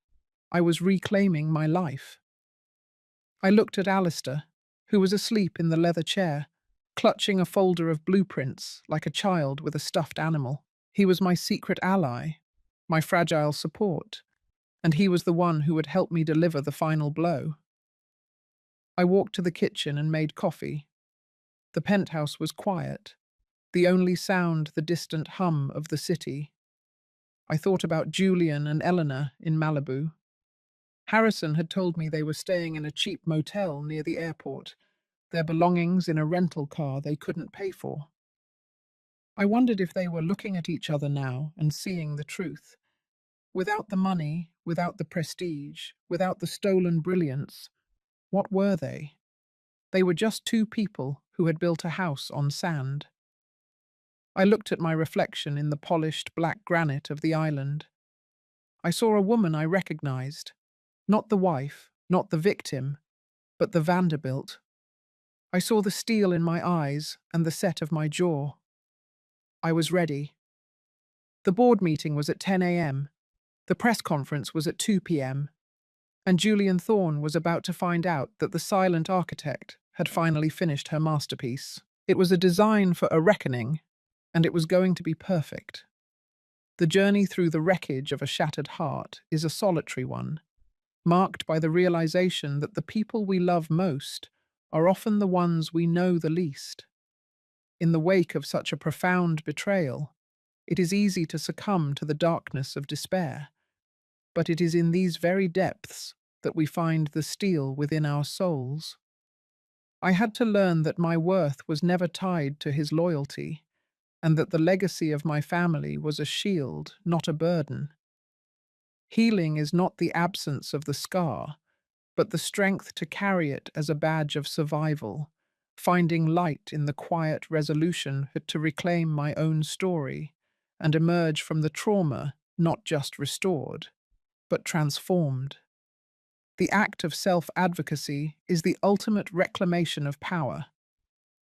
I was reclaiming my life. I looked at Alistair, who was asleep in the leather chair, clutching a folder of blueprints like a child with a stuffed animal. He was my secret ally, my fragile support, and he was the one who would help me deliver the final blow. I walked to the kitchen and made coffee. The penthouse was quiet, the only sound the distant hum of the city. I thought about Julian and Eleanor in Malibu. Harrison had told me they were staying in a cheap motel near the airport, their belongings in a rental car they couldn't pay for. I wondered if they were looking at each other now and seeing the truth. Without the money, without the prestige, without the stolen brilliance, what were they? They were just two people who had built a house on sand. I looked at my reflection in the polished black granite of the island. I saw a woman I recognized, not the wife, not the victim, but the Vanderbilt. I saw the steel in my eyes and the set of my jaw. I was ready. The board meeting was at 10 a.m. The press conference was at 2 p.m. And Julian Thorne was about to find out that the silent architect had finally finished her masterpiece. It was a design for a reckoning, and it was going to be perfect. The journey through the wreckage of a shattered heart is a solitary one, marked by the realization that the people we love most are often the ones we know the least. In the wake of such a profound betrayal, it is easy to succumb to the darkness of despair, but it is in these very depths that we find the steel within our souls. I had to learn that my worth was never tied to his loyalty, and that the legacy of my family was a shield, not a burden. Healing is not the absence of the scar, but the strength to carry it as a badge of survival, finding light in the quiet resolution to reclaim my own story and emerge from the trauma not just restored, but transformed. The act of self-advocacy is the ultimate reclamation of power.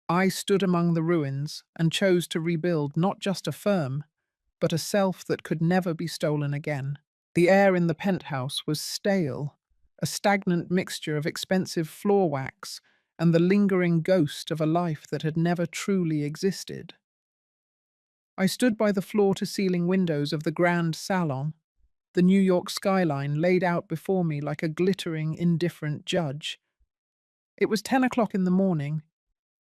I stood among the ruins and chose to rebuild not just a firm, but a self that could never be stolen again. The air in the penthouse was stale, a stagnant mixture of expensive floor wax and the lingering ghost of a life that had never truly existed. I stood by the floor-to-ceiling windows of the grand salon, the New York skyline laid out before me like a glittering, indifferent judge. It was 10 o'clock in the morning,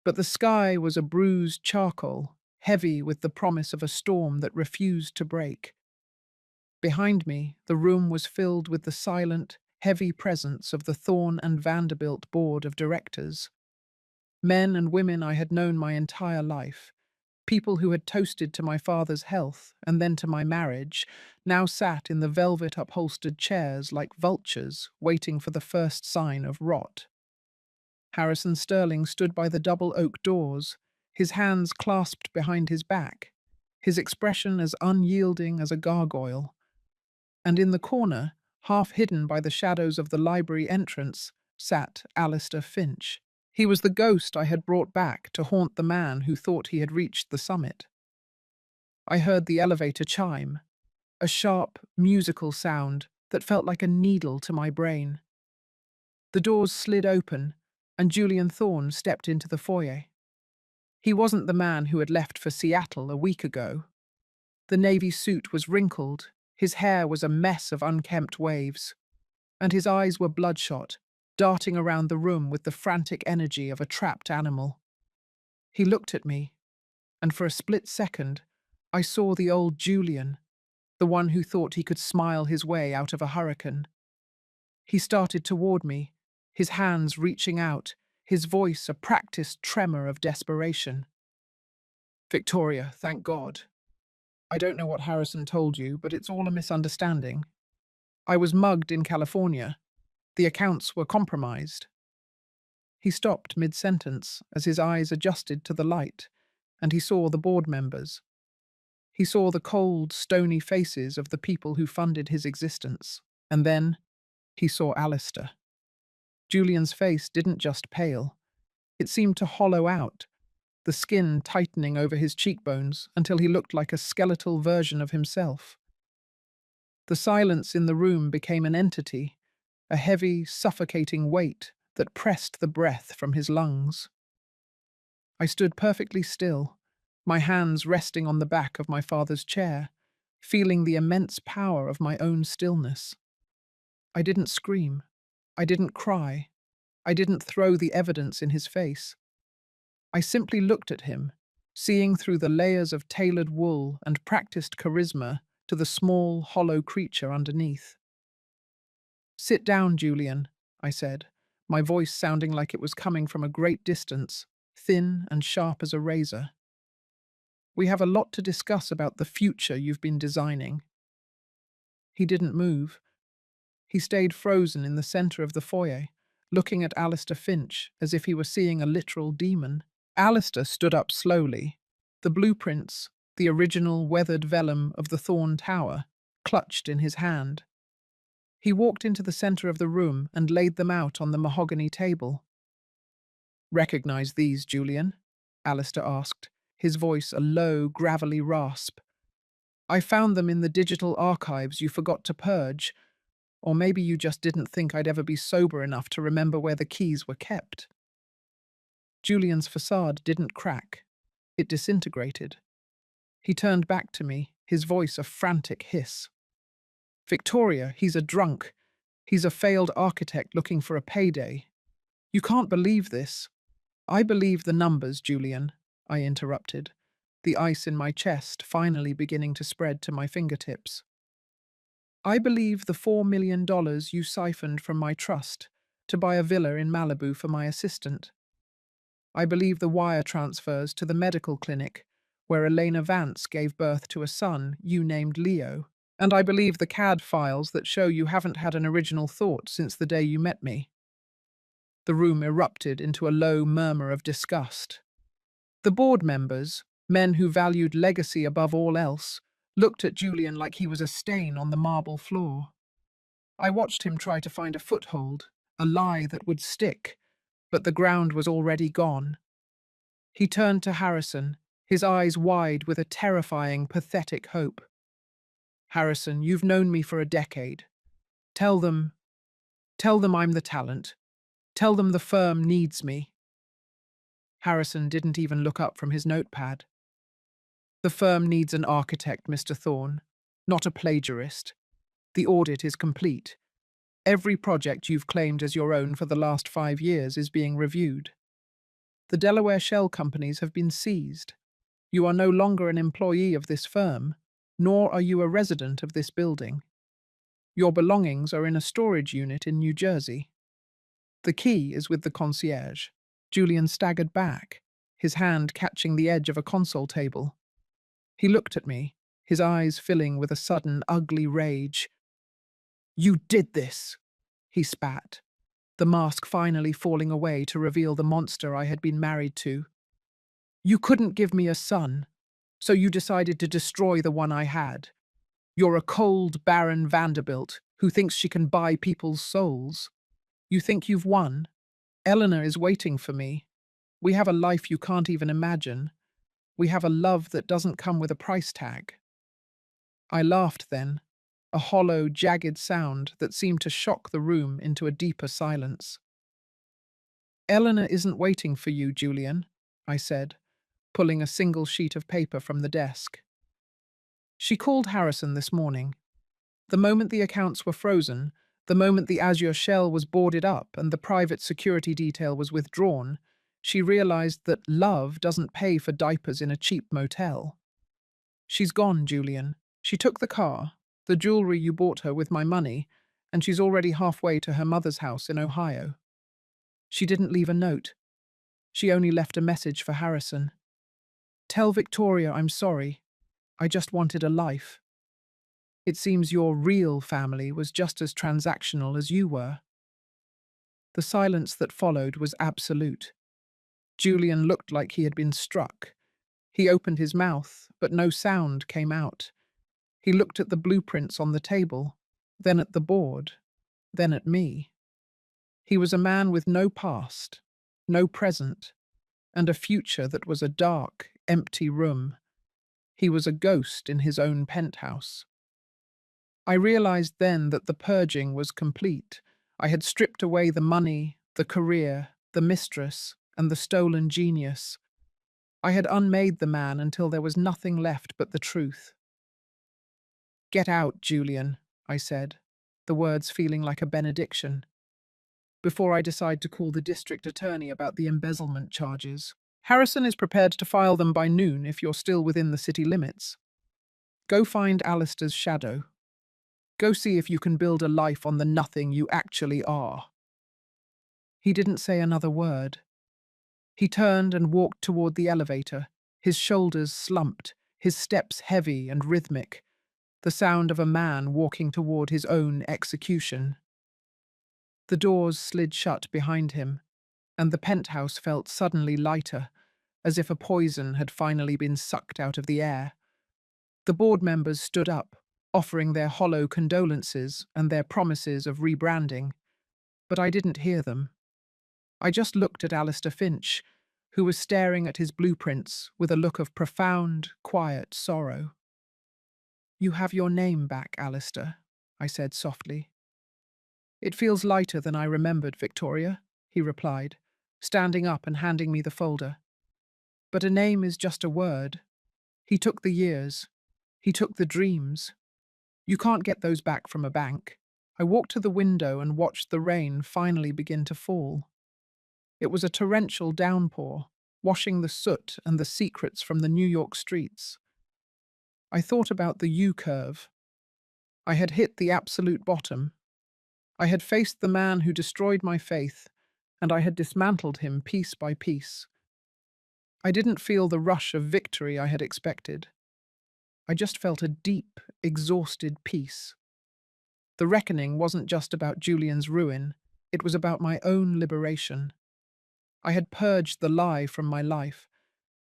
but the sky was a bruised charcoal, heavy with the promise of a storm that refused to break. Behind me, the room was filled with the silent, heavy presence of the Thorne and Vanderbilt board of directors. Men and women I had known my entire life, people who had toasted to my father's health and then to my marriage, now sat in the velvet-upholstered chairs like vultures waiting for the first sign of rot. Harrison Sterling stood by the double oak doors, his hands clasped behind his back, his expression as unyielding as a gargoyle. And in the corner, half hidden by the shadows of the library entrance, sat Alistair Finch. He was the ghost I had brought back to haunt the man who thought he had reached the summit. I heard the elevator chime, a sharp, musical sound that felt like a needle to my brain. The doors slid open, and Julian Thorne stepped into the foyer. He wasn't the man who had left for Seattle a week ago. The navy suit was wrinkled, his hair was a mess of unkempt waves, and his eyes were bloodshot, darting around the room with the frantic energy of a trapped animal. He looked at me, and for a split second, I saw the old Julian, the one who thought he could smile his way out of a hurricane. He started toward me, his hands reaching out, his voice a practiced tremor of desperation. "Victoria, thank God. I don't know what Harrison told you, but it's all a misunderstanding. I was mugged in California. The accounts were compromised." He stopped mid-sentence as his eyes adjusted to the light, and he saw the board members. He saw the cold, stony faces of the people who funded his existence. And then he saw Alistair. Julian's face didn't just pale. It seemed to hollow out, the skin tightening over his cheekbones until he looked like a skeletal version of himself. The silence in the room became an entity, a heavy, suffocating weight that pressed the breath from his lungs. I stood perfectly still, my hands resting on the back of my father's chair, feeling the immense power of my own stillness. I didn't scream. I didn't cry. I didn't throw the evidence in his face. I simply looked at him, seeing through the layers of tailored wool and practiced charisma to the small, hollow creature underneath. "Sit down, Julian," I said, my voice sounding like it was coming from a great distance, thin and sharp as a razor. "We have a lot to discuss about the future you've been designing." He didn't move. He stayed frozen in the center of the foyer, looking at Alistair Finch as if he were seeing a literal demon. Alistair stood up slowly, the blueprints, the original weathered vellum of the Thorne Tower, clutched in his hand. He walked into the center of the room and laid them out on the mahogany table. "Recognize these, Julian?" Alistair asked, his voice a low, gravelly rasp. "I found them in the digital archives you forgot to purge, or maybe you just didn't think I'd ever be sober enough to remember where the keys were kept." Julian's facade didn't crack. It disintegrated. He turned back to me, his voice a frantic hiss. "Victoria, he's a drunk. He's a failed architect looking for a payday. You can't believe this." "I believe the numbers, Julian," I interrupted, the ice in my chest finally beginning to spread to my fingertips. "I believe the $4 million you siphoned from my trust to buy a villa in Malibu for my assistant. I believe the wire transfers to the medical clinic where Elena Vance gave birth to a son you named Leo. And I believe the CAD files that show you haven't had an original thought since the day you met me." The room erupted into a low murmur of disgust. The board members, men who valued legacy above all else, looked at Julian like he was a stain on the marble floor. I watched him try to find a foothold, a lie that would stick, but the ground was already gone. He turned to Harrison, his eyes wide with a terrifying, pathetic hope. Harrison, you've known me for a decade. Tell them, tell them I'm the talent. Tell them the firm needs me. Harrison didn't even look up from his notepad. The firm needs an architect, Mr. Thorne, not a plagiarist. The audit is complete. Every project you've claimed as your own for the last 5 years is being reviewed. The Delaware shell companies have been seized. You are no longer an employee of this firm, nor are you a resident of this building. Your belongings are in a storage unit in New Jersey. The key is with the concierge. Julian staggered back, his hand catching the edge of a console table. He looked at me, his eyes filling with a sudden, ugly rage. "You did this!" he spat, the mask finally falling away to reveal the monster I had been married to. "You couldn't give me a son, so you decided to destroy the one I had. You're a cold, barren Vanderbilt who thinks she can buy people's souls. You think you've won? Eleanor is waiting for me. We have a life you can't even imagine. We have a love that doesn't come with a price tag." I laughed then, a hollow, jagged sound that seemed to shock the room into a deeper silence. "Eleanor isn't waiting for you, Julian," I said, pulling a single sheet of paper from the desk. "She called Harrison this morning. The moment the accounts were frozen, the moment the Azure shell was boarded up and the private security detail was withdrawn, she realized that love doesn't pay for diapers in a cheap motel. She's gone, Julian. She took the car, the jewelry you bought her with my money, and she's already halfway to her mother's house in Ohio. She didn't leave a note. She only left a message for Harrison. 'Tell Victoria I'm sorry. I just wanted a life.' It seems your real family was just as transactional as you were." The silence that followed was absolute. Julian looked like he had been struck. He opened his mouth, but no sound came out. He looked at the blueprints on the table, then at the board, then at me. He was a man with no past, no present, and a future that was a dark, empty room. He was a ghost in his own penthouse. I realized then that the purging was complete. I had stripped away the money, the career, the mistress, and the stolen genius. I had unmade the man until there was nothing left but the truth. "Get out, Julian," I said, the words feeling like a benediction. "Before I decide to call the district attorney about the embezzlement charges. Harrison is prepared to file them by noon if you're still within the city limits. Go find Alistair's shadow. Go see if you can build a life on the nothing you actually are." He didn't say another word. He turned and walked toward the elevator, his shoulders slumped, his steps heavy and rhythmic, the sound of a man walking toward his own execution. The doors slid shut behind him, and the penthouse felt suddenly lighter, as if a poison had finally been sucked out of the air. The board members stood up, offering their hollow condolences and their promises of rebranding, but I didn't hear them. I just looked at Alistair Finch, who was staring at his blueprints with a look of profound, quiet sorrow. "You have your name back, Alistair," I said softly. "It feels lighter than I remembered, Victoria," he replied, standing up and handing me the folder. "But a name is just a word. He took the years. He took the dreams. You can't get those back from a bank." I walked to the window and watched the rain finally begin to fall. It was a torrential downpour, washing the soot and the secrets from the New York streets. I thought about the U-curve. I had hit the absolute bottom. I had faced the man who destroyed my faith, and I had dismantled him piece by piece. I didn't feel the rush of victory I had expected. I just felt a deep, exhausted peace. The reckoning wasn't just about Julian's ruin, it was about my own liberation. I had purged the lie from my life,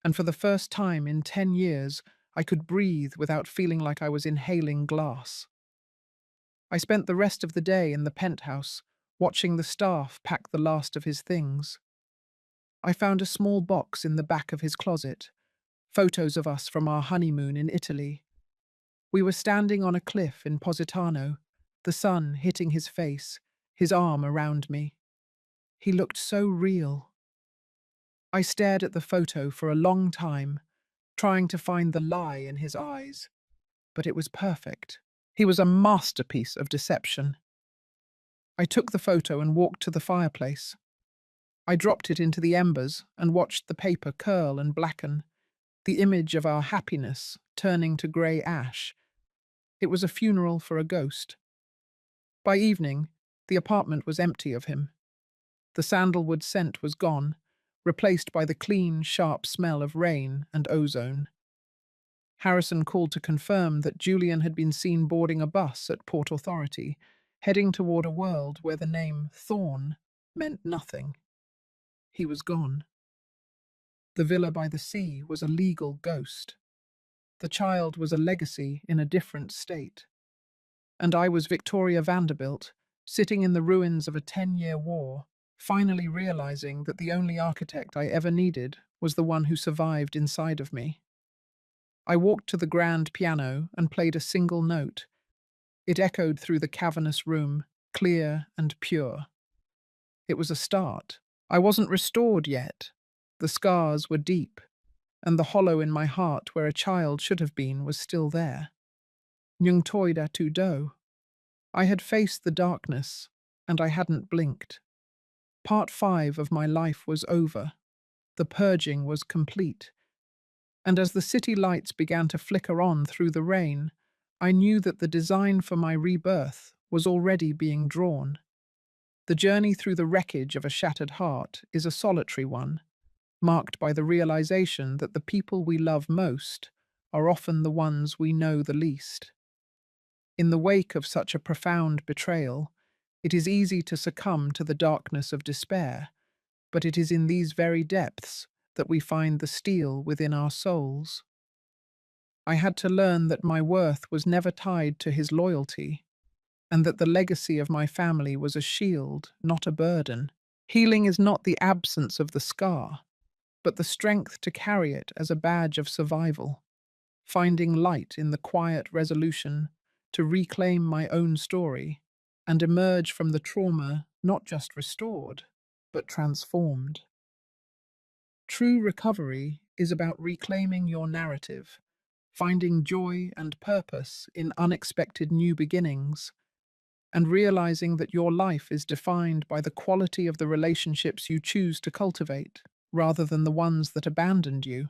and for the first time in 10 years, I could breathe without feeling like I was inhaling glass. I spent the rest of the day in the penthouse, watching the staff pack the last of his things. I found a small box in the back of his closet, photos of us from our honeymoon in Italy. We were standing on a cliff in Positano, the sun hitting his face, his arm around me. He looked so real. I stared at the photo for a long time, trying to find the lie in his eyes, but it was perfect. He was a masterpiece of deception. I took the photo and walked to the fireplace. I dropped it into the embers and watched the paper curl and blacken, the image of our happiness turning to grey ash. It was a funeral for a ghost. By evening, the apartment was empty of him. The sandalwood scent was gone, replaced by the clean, sharp smell of rain and ozone. Harrison called to confirm that Julian had been seen boarding a bus at Port Authority, heading toward a world where the name Thorn meant nothing. He was gone. The villa by the sea was a legal ghost. The child was a legacy in a different state. And I was Victoria Vanderbilt, sitting in the ruins of a 10-year war, finally realizing that the only architect I ever needed was the one who survived inside of me. I walked to the grand piano and played a single note. It echoed through the cavernous room, clear and pure. It was a start. I wasn't restored yet. The scars were deep, and the hollow in my heart where a child should have been was still there. Nhung toid a tu do. I had faced the darkness, and I hadn't blinked. Part 5 of my life was over. The purging was complete. And as the city lights began to flicker on through the rain, I knew that the design for my rebirth was already being drawn. The journey through the wreckage of a shattered heart is a solitary one, marked by the realization that the people we love most are often the ones we know the least. In the wake of such a profound betrayal, it is easy to succumb to the darkness of despair, but it is in these very depths that we find the steel within our souls. I had to learn that my worth was never tied to his loyalty, and that the legacy of my family was a shield, not a burden. Healing is not the absence of the scar, but the strength to carry it as a badge of survival, finding light in the quiet resolution to reclaim my own story and emerge from the trauma not just restored, but transformed. True recovery is about reclaiming your narrative, finding joy and purpose in unexpected new beginnings, and realizing that your life is defined by the quality of the relationships you choose to cultivate, rather than the ones that abandoned you.